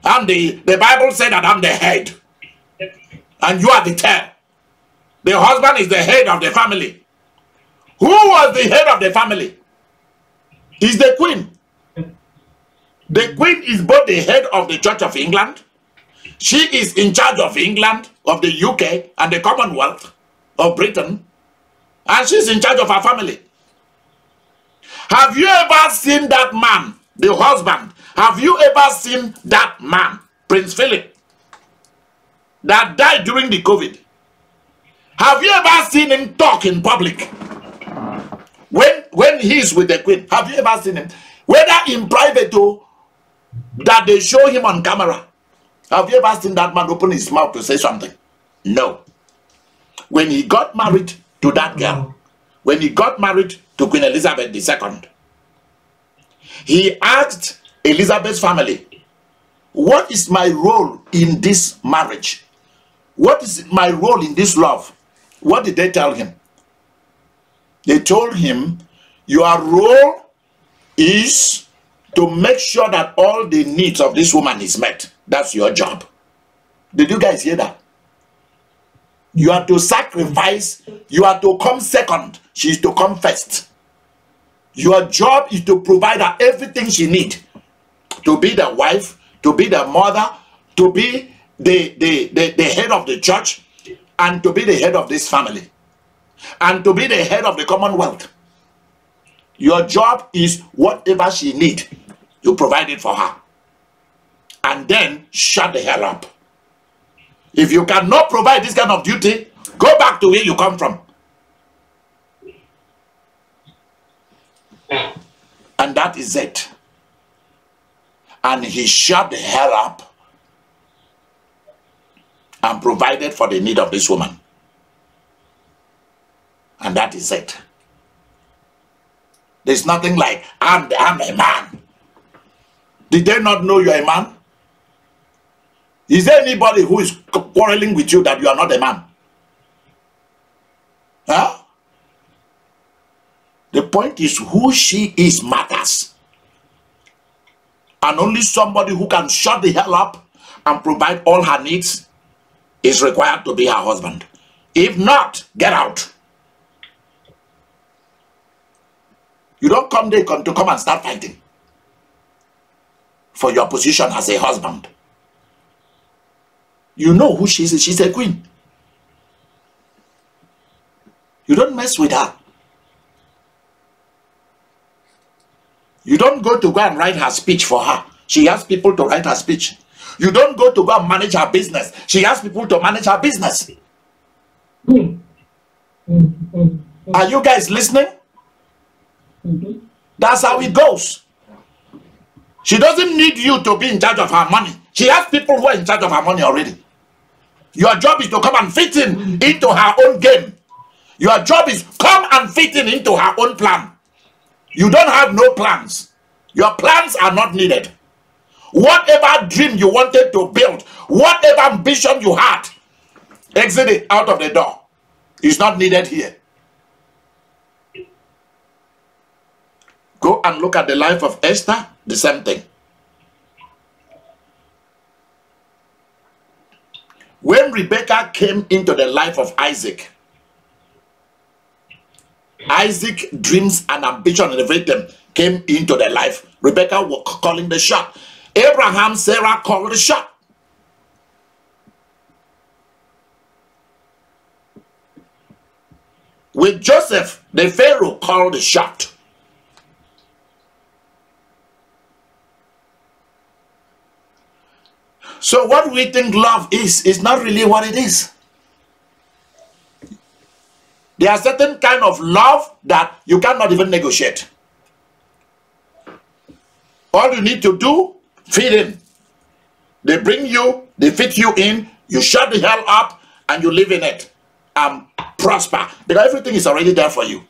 The Bible said that I'm the head. And you are the tail. The husband is the head of the family. Who was the head of the family? Is the queen. The queen is both the head of the Church of England. She is in charge of England, of the UK, and the Commonwealth of Britain. And she's in charge of her family. Have you ever seen that man, the husband? Have you ever seen that man, Prince Philip, that died during the COVID? Have you ever seen him talk in public? When when he's with the queen, have you ever seen him? Whether in private or that they show him on camera. Have you ever seen that man open his mouth to say something? No. When he got married to that girl, when he got married to Queen Elizabeth II, he asked Elizabeth's family, what is my role in this marriage? What is my role in this love? What did they tell him? They told him, your role is to make sure that all the needs of this woman is met. That's your job. Did you guys hear that? You are to sacrifice. You are to come second. She is to come first. Your job is to provide her everything she needs. To be the wife, to be the mother, to be the head of the church, and to be the head of this family, and to be the head of the Commonwealth. Your job is whatever she needs, you provide it for her. And then shut the hell up. If you cannot provide this kind of duty, go back to where you come from. And that is it. And he shut the hell up and provided for the need of this woman. And that is it. There's nothing like, I'm a man. Did they not know you're a man? Is there anybody who is quarreling with you that you are not a man? Huh? The point is, who she is matters. And only somebody who can shut the hell up and provide all her needs is required to be her husband. If not, get out. You don't come there to come and start fighting for your position as a husband. You know who she is. She's a queen. You don't mess with her. You don't go to go and write her speech for her. She has people to write her speech. You don't go to go and manage her business. She has people to manage her business. Are you guys listening? That's how it goes. She doesn't need you to be in charge of her money. She has people who are in charge of her money already. Your job is to come and fit into her own game. Your job is come and fit into her own plan. You don't have no plans. Your plans are not needed. Whatever dream you wanted to build, whatever ambition you had, exit it out of the door. It's not needed here. Go and look at the life of Esther, the same thing. When Rebecca came into the life of Isaac, Isaac's dreams and ambition and everything came into their life. Rebecca was calling the shot. Abraham, Sarah called the shot. With Joseph, the Pharaoh called the shot. So what we think love is not really what it is. There are certain kind of love that you cannot even negotiate. All you need to do, feed in. They bring you, they fit you in, you shut the hell up, and you live in it and prosper. Because everything is already there for you.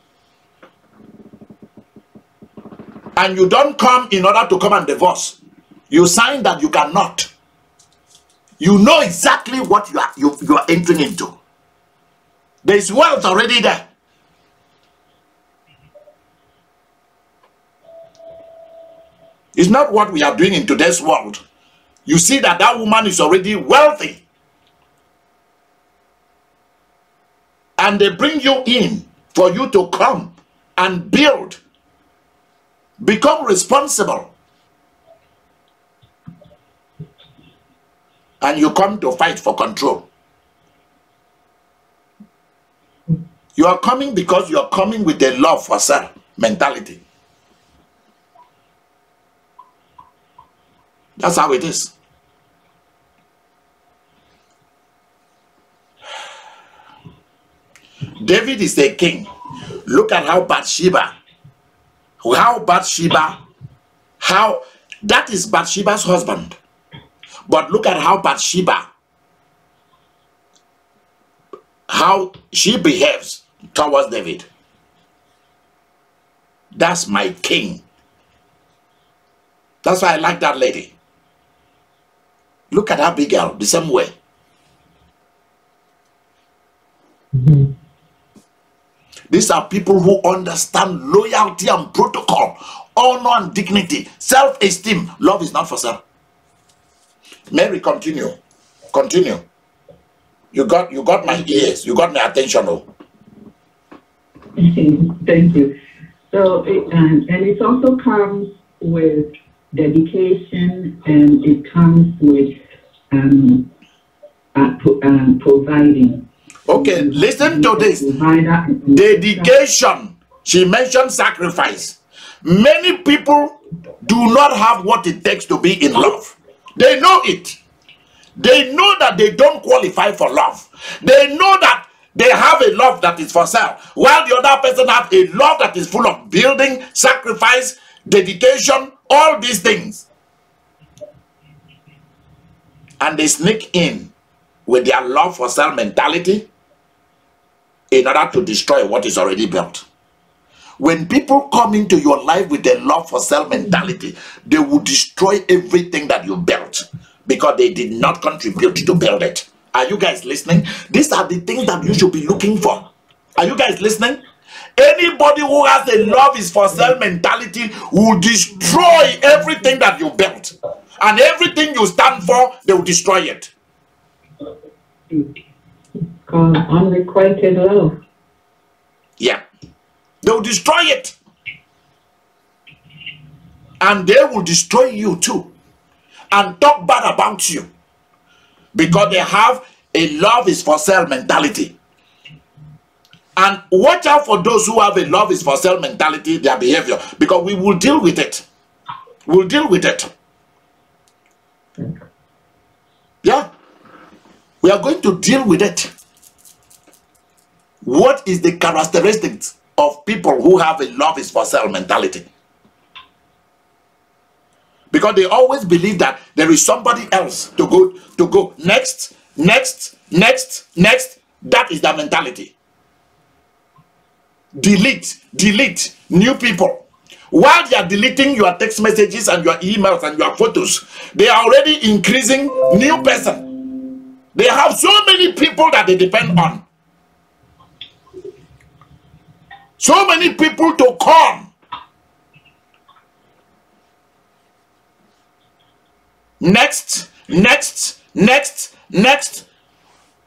And you don't come in order to come and divorce. You sign that you cannot. You know exactly what you are entering into. There is wealth already there. It's not what we are doing in today's world. You see that that woman is already wealthy. And they bring you in for you to come and build. Become responsible. And you come to fight for control. You are coming because you are coming with a love for self mentality. That's how it is. David is a king. Look at how Bathsheba How Bathsheba, how that is Bathsheba's husband. But look at how Bathsheba, how she behaves towards David. That's my king. That's why I like that lady. Look at Abigail, the same way. Mm-hmm. These are people who understand loyalty and protocol, honor and dignity, self-esteem. Love is not for sale. Mary, continue. Continue. You got my ears. You got my attention. Oh. Thank you. So, and it also comes with dedication, and it comes with providing. Okay, listen to this. Dedication. She mentioned sacrifice. Many people do not have what it takes to be in love. They know it. They know that they don't qualify for love. They know that they have a love that is for sale, while the other person have a love that is full of building, sacrifice, dedication, all these things. And they sneak in with their love for sale mentality in order to destroy what is already built. When people come into your life with a love for sale mentality, they will destroy everything that you built because they did not contribute to build it. Are you guys listening? These are the things that you should be looking for. Are you guys listening? Anybody who has a love is for sale mentality will destroy everything that you built. And everything you stand for, they will destroy it. Unrequited love. Yeah. They will destroy it. And they will destroy you too. And talk bad about you. Because they have a love is for sale mentality. And watch out for those who have a love is for sale mentality, their behavior. Because we will deal with it. We'll deal with it. Yeah. We are going to deal with it. What is the characteristics of people who have a love is for sale mentality? Because they always believe that there is somebody else to go next. That is their mentality. Delete new people. While they are deleting your text messages and your emails and your photos, they are already increasing new person. They have so many people that they depend on. So many people to come. Next.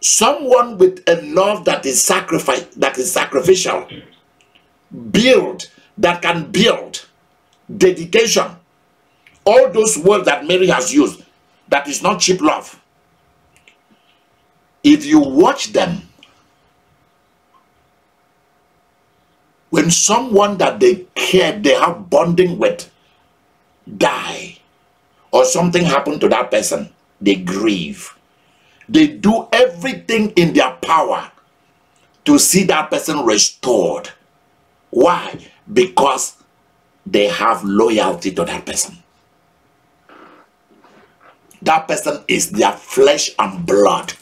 Someone with a love that is sacrificial. Build, that can build. Dedication. All those words that Mary has used, that is not cheap love. If you watch them, when someone that they care, they have bonding with, die, or something happened to that person, they grieve. They do everything in their power to see that person restored. Why? Because they have loyalty to that person. That person is their flesh and blood.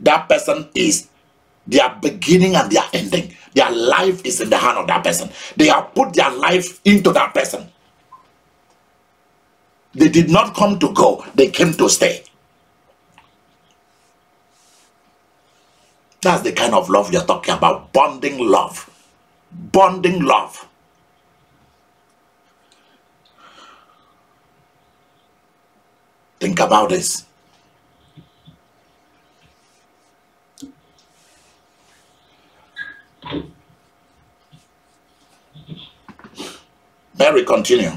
That person is their beginning and their ending. Their life is in the hand of that person. They have put their life into that person. They did not come to go. They came to stay. That's the kind of love you're talking about. Bonding love. Bonding love. Think about this. Mary, continue.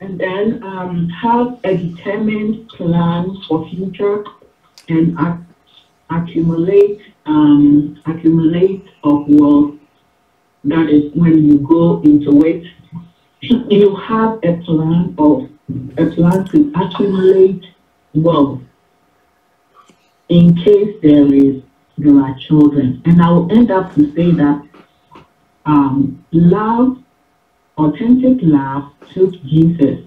And then have a determined plan for future and accumulate of wealth. That is when you go into it. You have a plan to accumulate wealth in case there are children. And I will end up to say that Love, authentic love took Jesus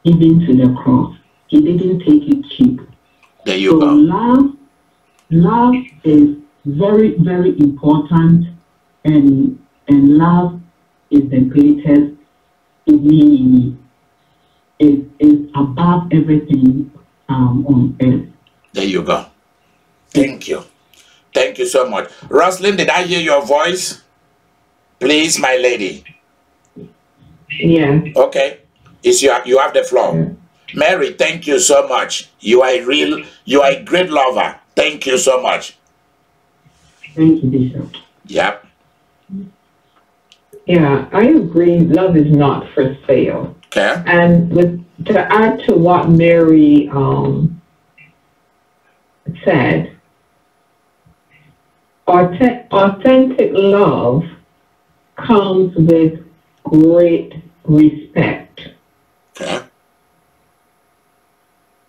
even to the cross. He didn't take it cheap. There you So go. love is very, very important, and love is the greatest meaning. It is above everything on earth. There you go. Thank you. Thank you so much. Roslyn, did I hear your voice? Please, my lady. Yeah. Okay. You have the floor. Mary, thank you so much. You are a great lover. Thank you so much. Thank you, Bishop. Yep. Yeah, I agree. Love is not for sale. Okay. And to add to what Mary said, authentic love comes with great respect. Okay.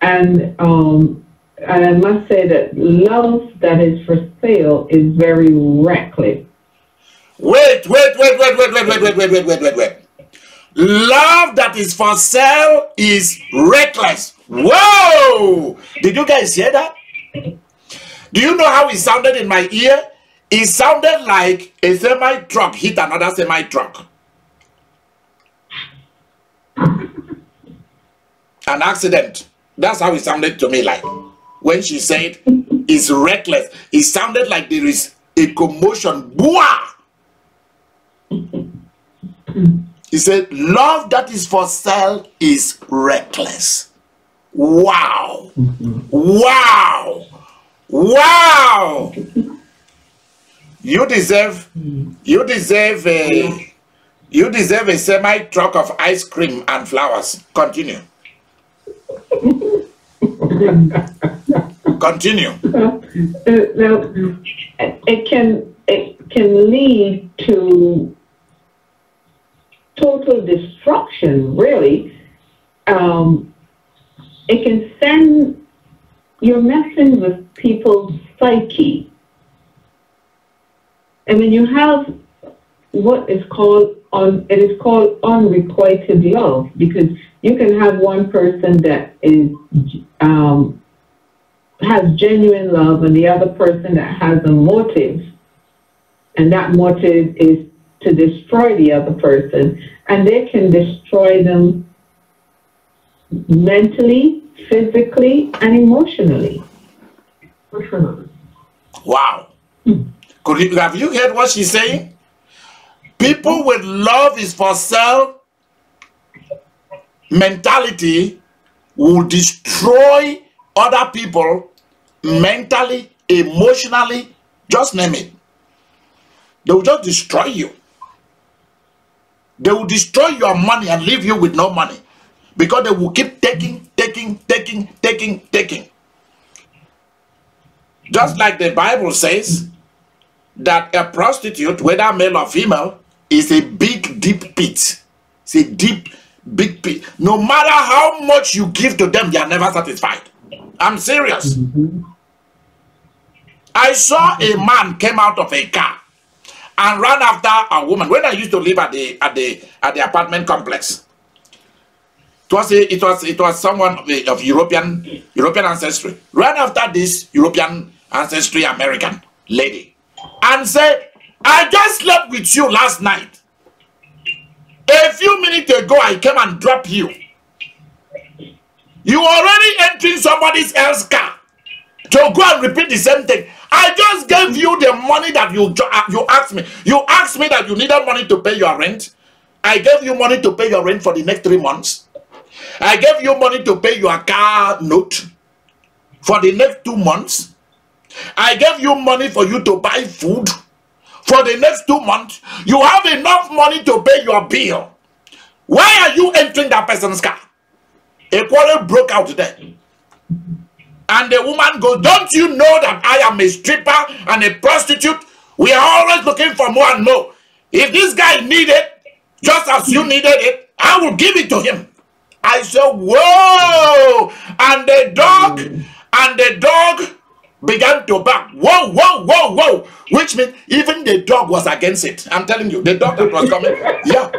And I must say that love that is for sale is very reckless. Wait. Love that is for sale is reckless. Whoa! Did you guys hear that? Do you know how it sounded in my ear? It sounded like a semi-truck hit another semi-truck. An accident. That's how it sounded to me like. When she said it's reckless, it sounded like there is a commotion. Bwah! He said, love that is for sale is reckless. Wow. Wow. Wow. You deserve a semi-truck of ice cream and flowers. Continue. Continue. Now, it can lead to total destruction, really. It can send, you're messing with people's psyche. And when you have what is called it is called unrequited love, because you can have one person that is has genuine love and the other person that has a motive, and that motive is to destroy the other person, and they can destroy them mentally, physically, and emotionally. Wow. Have you heard what she's saying? People with love is for sale mentality will destroy other people mentally, emotionally, just name it. They will just destroy you. They will destroy your money and leave you with no money, because they will keep taking. Just like the Bible says that a prostitute, whether male or female, is a big, deep pit. It's a deep, big pit. No matter how much you give to them, they are never satisfied. I'm serious. I saw a man came out of a car and ran after a woman. When I used to live at the apartment complex, it was someone of European ancestry. Ran after this European ancestry American lady and said, I just slept with you last night. A few minutes ago, I came and dropped you. You already entering somebody else's car to go and repeat the same thing. I just gave you the money that you asked me. You asked me that you needed money to pay your rent. I gave you money to pay your rent for the next 3 months. I gave you money to pay your car note for the next 2 months. I gave you money for you to buy food for the next 2 months. You have enough money to pay your bill. Why are you entering that person's car? A quarrel broke out there. And the woman goes, don't you know that I am a stripper and a prostitute? We are always looking for more and more. If this guy needed it, just as you needed it, I will give it to him. I said, whoa! And the dog began to bark. Whoa, whoa, whoa, whoa. Which means even the dog was against it. I'm telling you, the dog that was coming. Yeah.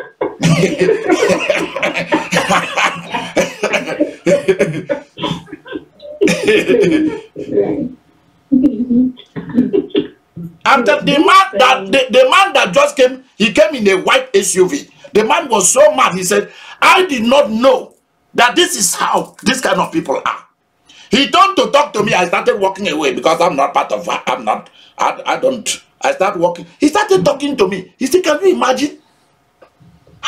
After the man that just came, he came in a white SUV. The man was so mad. He said, I did not know that this is how this kind of people are. He turned to talk to me. I started walking away because I'm not part of, I started walking. He started talking to me. He said, can you imagine?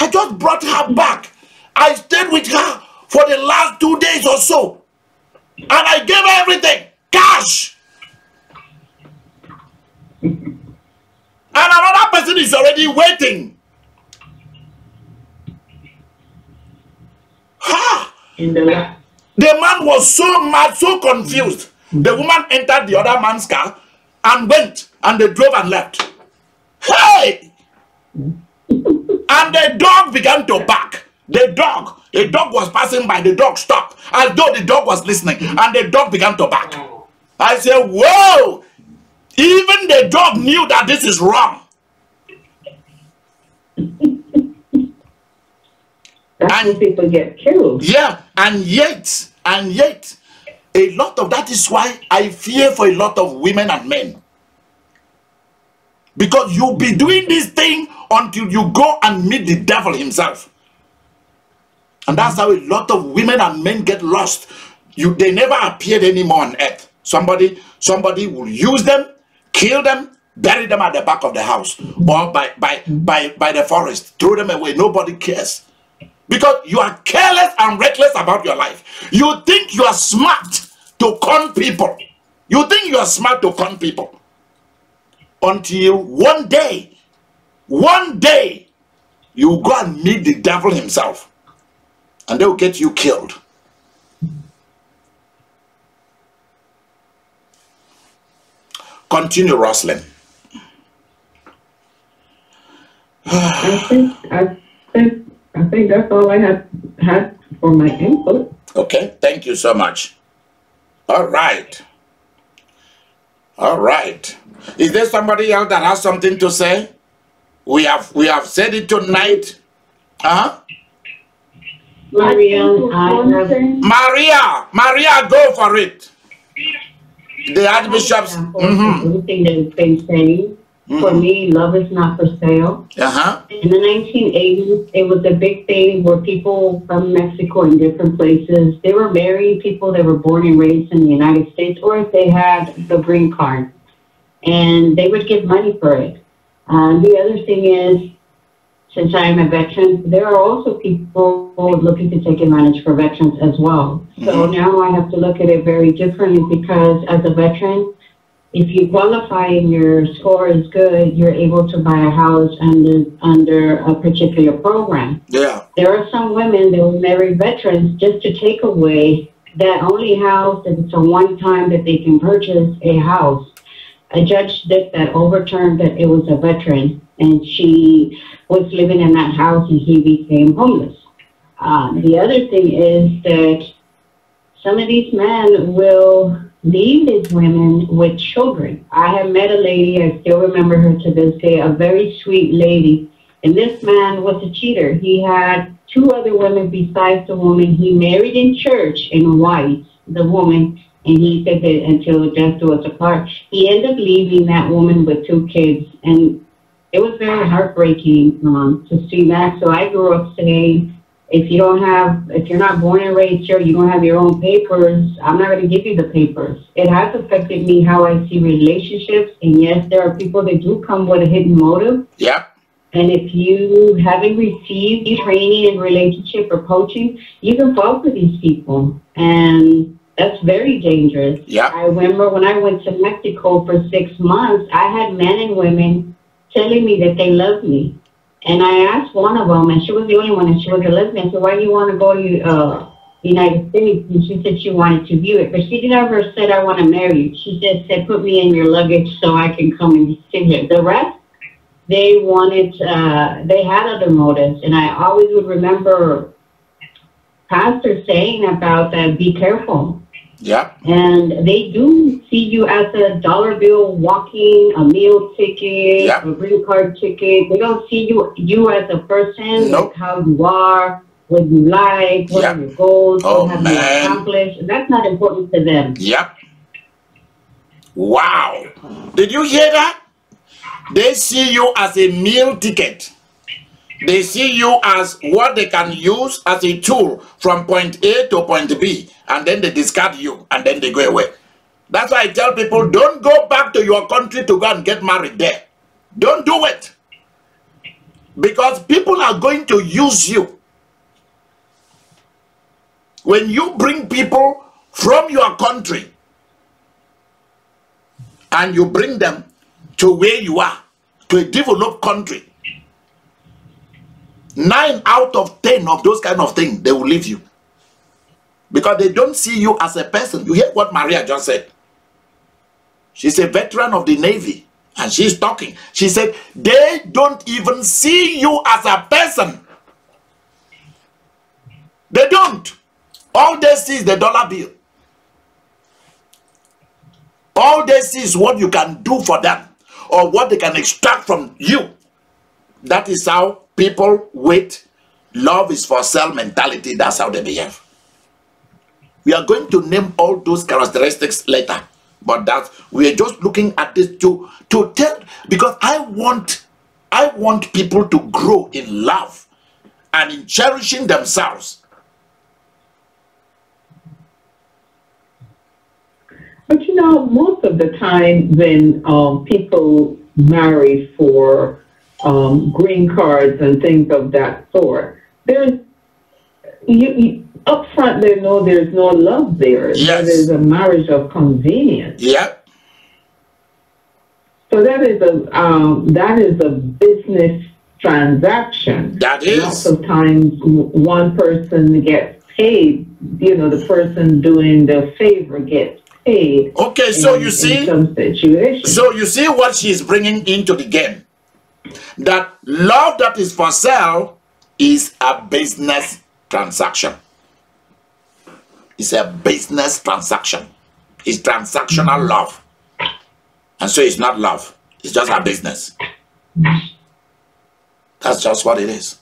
I just brought her back. I stayed with her for the last 2 days or so. And I gave her everything. Cash. And another person is already waiting. The man was so mad, so confused. The woman entered the other man's car and went, and they drove and left. Hey! And the dog began to bark. The dog was passing by. The dog stopped, as though the dog was listening, and the dog began to bark. I said, whoa! Even the dog knew that this is wrong. That's when people get killed. Yeah, and yet, a lot of that is why I fear for a lot of women and men. Because you'll be doing this thing until you go and meet the devil himself. And that's how a lot of women and men get lost. They never appeared anymore on earth. Somebody will use them, kill them, bury them at the back of the house or by the forest, throw them away. Nobody cares. Because you are careless and reckless about your life. You think you are smart to con people. You think you are smart to con people. Until one day, you go and meet the devil himself. And they will get you killed. Continue, Roslyn. I think that's all I had for my input. Okay, thank you so much. All right. All right. Is there somebody else that has something to say? We have said it tonight. Maria, Maria, go for it. The Archbishop's. Everything that has been saying. For me, love is not for sale. In the 1980s, it was a big thing where people from Mexico and different places, they were married people that were born and raised in the United States, or if they had the green card, and they would give money for it. The other thing is, since I am a veteran, there are also people looking to take advantage for veterans as well. So now I have to look at it very differently because as a veteran, if you qualify and your score is good, you're able to buy a house under a particular program. Yeah. There are some women that will marry veterans just to take away that only house that it's a one time that they can purchase a house. A judge did that, overturned that it was a veteran, and she was living in that house and he became homeless. The other thing is that some of these men will leave these women with children. I have met a lady, I still remember her to this day, a very sweet lady. And this man was a cheater. He had 2 other women besides the woman he married in church in white, the woman, and he said that until death do us apart. He ended up leaving that woman with 2 kids. And it was very heartbreaking to see that. So I grew up saying, if you're not born and raised here, you don't have your own papers, I'm not going to give you the papers. It has affected me how I see relationships. And yes, there are people that do come with a hidden motive. Yeah. And if you haven't received training in relationship or coaching, you can fall for these people. And that's very dangerous. Yeah. I remember when I went to Mexico for 6 months, I had men and women telling me that they loved me. And I asked one of them, and she was the only one, and she was a lesbian. I said, why do you want to go to United States? And she said she wanted to view it. But she never said, I want to marry you. She just said, put me in your luggage so I can come and sit here. The rest, they had other motives. And I always would remember pastors saying about that, be careful. Yeah. And they do see you as a dollar bill walking, a meal ticket, Yeah. a green card ticket. They don't see you as a person, Nope. like how you are, what you like, what Yeah. are your goals, Oh, what have you man. accomplished. That's not important to them. Yep. Wow. Did you hear that? They see you as a meal ticket. They see you as what they can use as a tool from point A to point B, and then they discard you, and then they go away. That's why I tell people, don't go back to your country to go and get married there. Don't do it. Because people are going to use you. When you bring people from your country and you bring them to where you are, to a developed country, 9 out of 10 of those kind of things, they will leave you. Because they don't see you as a person. You hear what Maria just said? She's a veteran of the Navy. And she's talking. She said, they don't even see you as a person. They don't. All they see is the dollar bill. All they see is what you can do for them, or what they can extract from you. That is how people with love is for sale mentality, that's how they behave. We are going to name all those characteristics later, but that we are just looking at this to tell, because I want people to grow in love and in cherishing themselves. But you know, most of the time when people marry for green cards and things of that sort, there's up front they know there's no love there. Yes. There's a marriage of convenience. Yeah. So that is a business transaction. That is. Lots of times one person gets paid. You know, the person doing the favor gets paid. Okay, so you see, in some situations. so you see what she's bringing into the game. That love that is for sale is a business transaction. It's a business transaction. It's transactional love. And so it's not love. It's just a business. That's just what it is.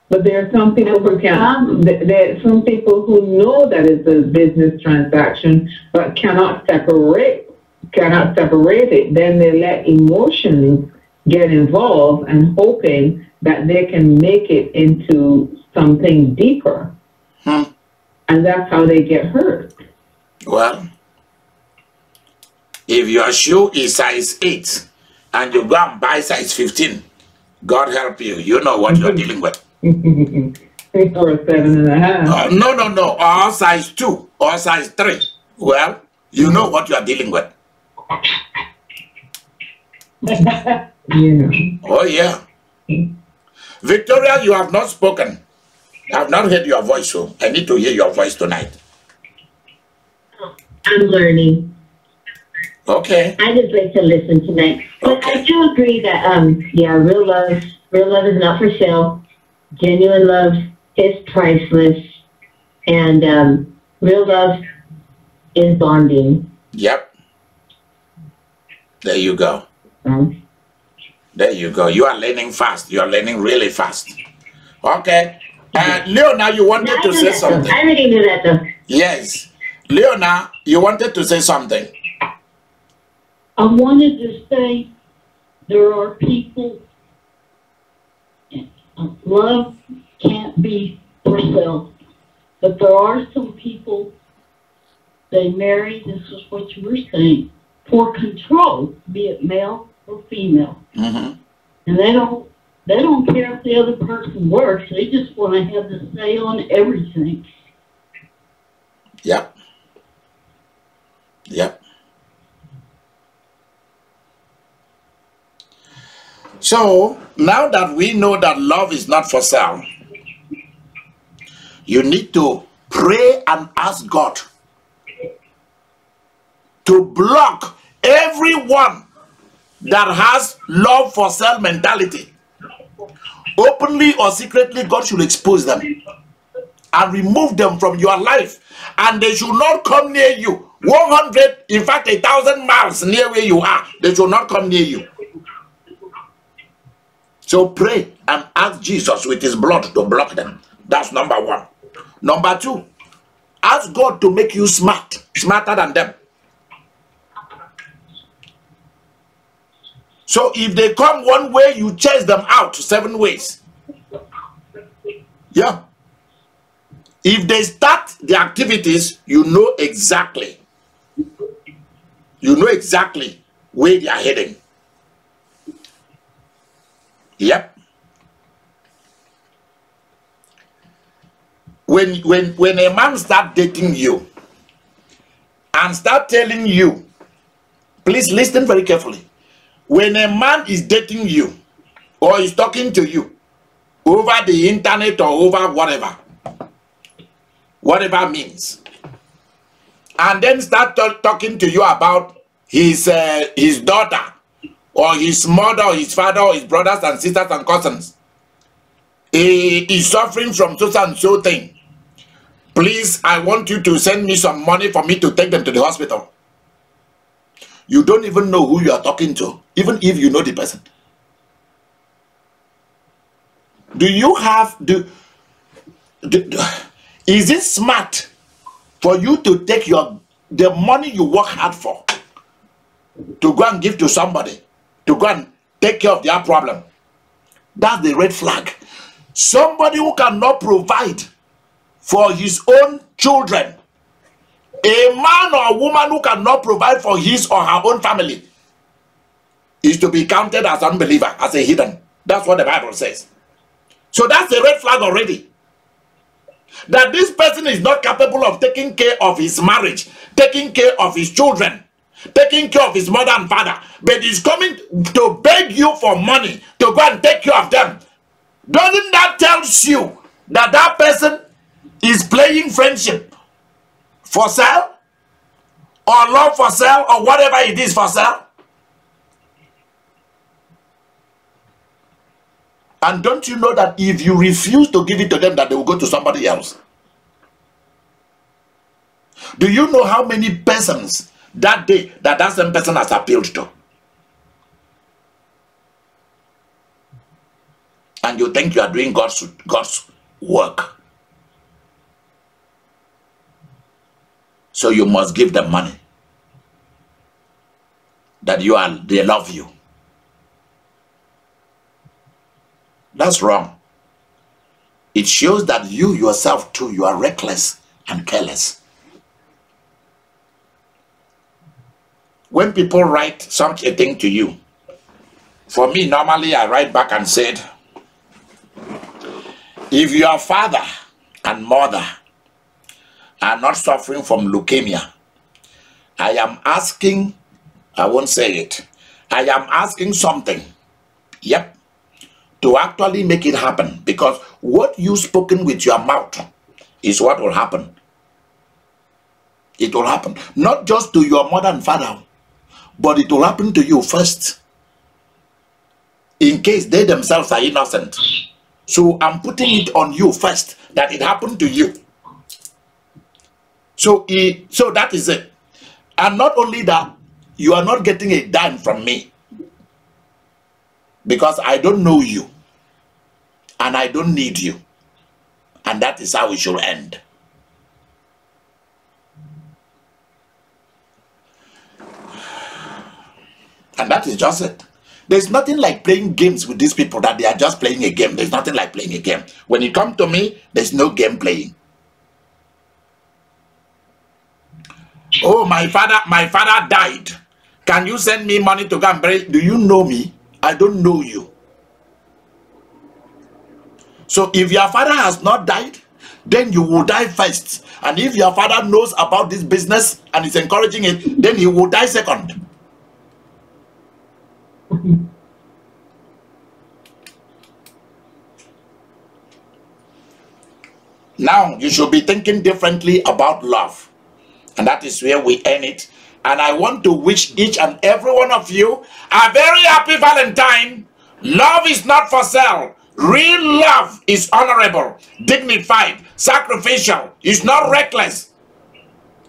But there are some people who can. There are some people who know that it's a business transaction, but cannot separate it. Then they let emotions get involved and hoping that they can make it into something deeper. And that's how they get hurt. Well, if your shoe is size 8 and you go and buy size 15, God help you. You know what you're dealing with. Or 7.5. No. Or size 2 or size 3. Well, you know what you are dealing with. You know. Oh, yeah. Victoria, you have not spoken. I have not heard your voice, so I need to hear your voice tonight. I'm learning. Okay. I just like to listen tonight. But Okay. I do agree that, yeah, real love is not for sale. Genuine love is priceless. And real love is bonding. Yep. There you go. There you go. You are learning fast. You are learning really fast. Okay. Leona, you wanted to say something. I already knew that, though. Yes. Leona, you wanted to say something. I wanted to say there are people, love can't be for sale, but there are some people, they marry, this is what you were saying, for control, be it male or female. Mm-hmm. And they don't care if the other person works, they just want to have the say on everything. Yep. Yep. So, now that we know that love is not for sale, you need to pray and ask God to block everyone that has love for sale mentality. Openly or secretly, God should expose them and remove them from your life, and they should not come near you. 100, in fact 1,000 miles near where you are, they should not come near you. So pray and ask Jesus with his blood to block them. That's number one. Number two, ask God to make you smarter than them. So if they come one way, you chase them out 7 ways. Yeah. If they start the activities, you know exactly. You know exactly where they are heading. Yep. When a man start dating you and start telling you, please listen very carefully. When a man is dating you or is talking to you over the internet or over whatever means, and then start talking to you about his daughter or his mother or his father or his brothers and sisters and cousins, he is suffering from so and so thing. Please, I want you to send me some money for me to take them to the hospital. You don't even know who you are talking to, even if you know the person. Do you have, is it smart for you to take the money you work hard for to go and give to somebody, to go and take care of their problem? That's the red flag. Somebody who cannot provide for his own children, a man or a woman who cannot provide for his or her own family, is to be counted as an unbeliever, as a heathen. That's what the Bible says. So that's a red flag already. That this person is not capable of taking care of his marriage, taking care of his children, taking care of his mother and father, but is coming to beg you for money to go and take care of them. Doesn't that tell you that that person is playing friendship for sale, or love for sale, or whatever it is for sale? And don't you know that if you refuse to give it to them, that they will go to somebody else? Do you know how many persons that day that same person has appealed to? And you think you are doing God's work. So you must give them money. That they love you. That's wrong. It shows that you yourself too, you are reckless and careless. When people write something to you, for me, normally I write back and said, if your father and mother are not suffering from leukemia, I am asking, I won't say it, I am asking something, yep, to actually make it happen, because what you spoken with your mouth is what will happen. It will happen, not just to your mother and father, but it will happen to you first, in case they themselves are innocent. So I'm putting it on you first, that it happened to you. So that is it. And not only that, you are not getting a dime from me, because I don't know you and I don't need you, and that is how it should end. And that is just it. There's nothing like playing games with these people, that they are just playing a game. There's nothing like playing a game. When it comes to me, there's no game playing. Oh, my father died. Can you send me money to go and bury? Do you know me? I don't know you. So if your father has not died, then you will die first. And if your father knows about this business and is encouraging it, then he will die second. Now you should be thinking differently about love, and that is where we end it. And I want to wish each and every one of you a very happy Valentine. Love is not for sale. Real love is honorable, dignified, sacrificial. It's not reckless.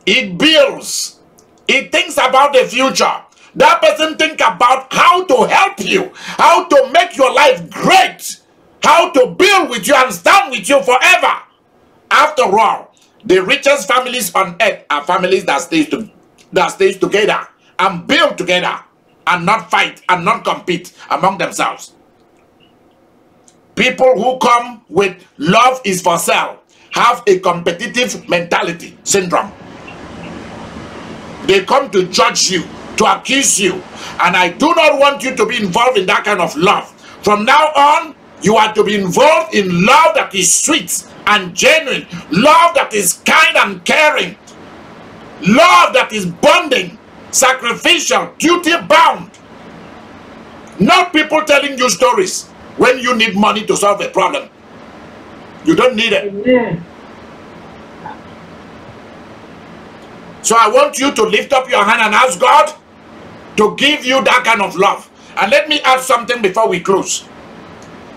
It builds. It thinks about the future. That person thinks about how to help you, how to make your life great, how to build with you and stand with you forever. After all, the richest families on earth are families that stays together and build together and not fight and not compete among themselves. People who come with love is for sale have a competitive mentality syndrome. They come to judge you, to accuse you, and I do not want you to be involved in that kind of love. From now on, you are to be involved in love that is sweet and genuine, love that is kind and caring, love that is bonding, sacrificial, duty-bound. Not people telling you stories when you need money to solve a problem. You don't need it. Amen. So I want you to lift up your hand and ask God to give you that kind of love. And let me add something before we close.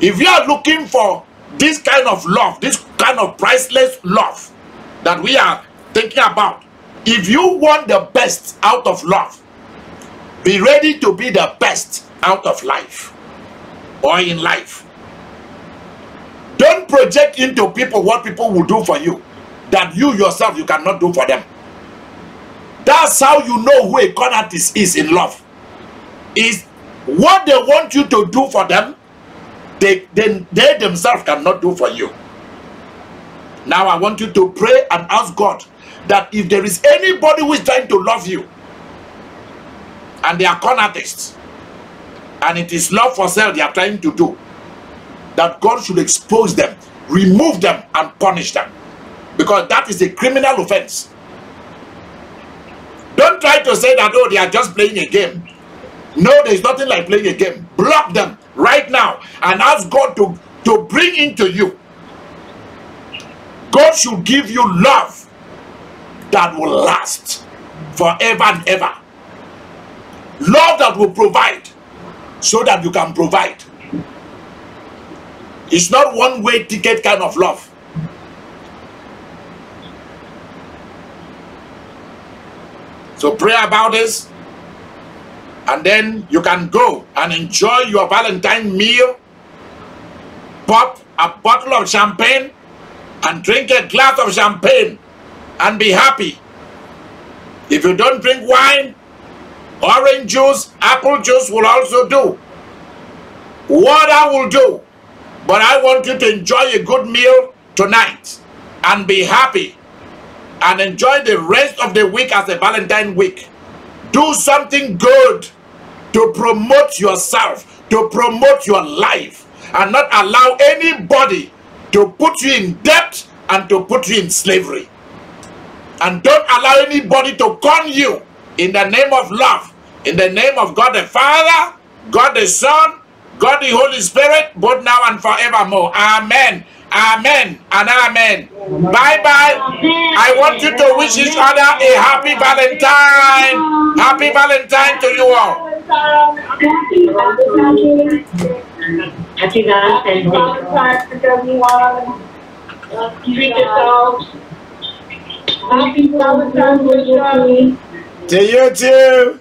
If you are looking for this kind of love, this kind of priceless love that we are thinking about, if you want the best out of love, be ready to be the best out of life or in life. Don't project into people what people will do for you that you yourself you cannot do for them. That's how you know who a con artist is in love. Is what they want you to do for them, they themselves cannot do for you. Now I want you to pray and ask God that if there is anybody who is trying to love you and they are con artists and it is love for sale they are trying to do, that God should expose them, remove them and punish them, because that is a criminal offense. Don't try to say that, oh, they are just playing a game. No, there is nothing like playing a game. Block them right now and ask God to bring into you. God should give you love that will last forever and ever. Love that will provide so that you can provide. It's not one-way ticket kind of love. So pray about this, and then you can go and enjoy your Valentine meal, pop a bottle of champagne, and drink a glass of champagne, and be happy. If you don't drink wine, orange juice, apple juice will also do. Water will do. But I want you to enjoy a good meal tonight, and be happy. And enjoy the rest of the week as a Valentine week. Do something good to promote yourself, to promote your life, and not allow anybody to put you in debt and to put you in slavery. And don't allow anybody to con you in the name of love, in the name of God the Father, God the Son, God the Holy Spirit, both now and forevermore. Amen. Amen and amen. Bye-bye. I want you to wish each other a happy Valentine. Happy Valentine to you all. Happy Valentine's Day, everyone. Treat yourselves. Happy Valentine's Day. To you too.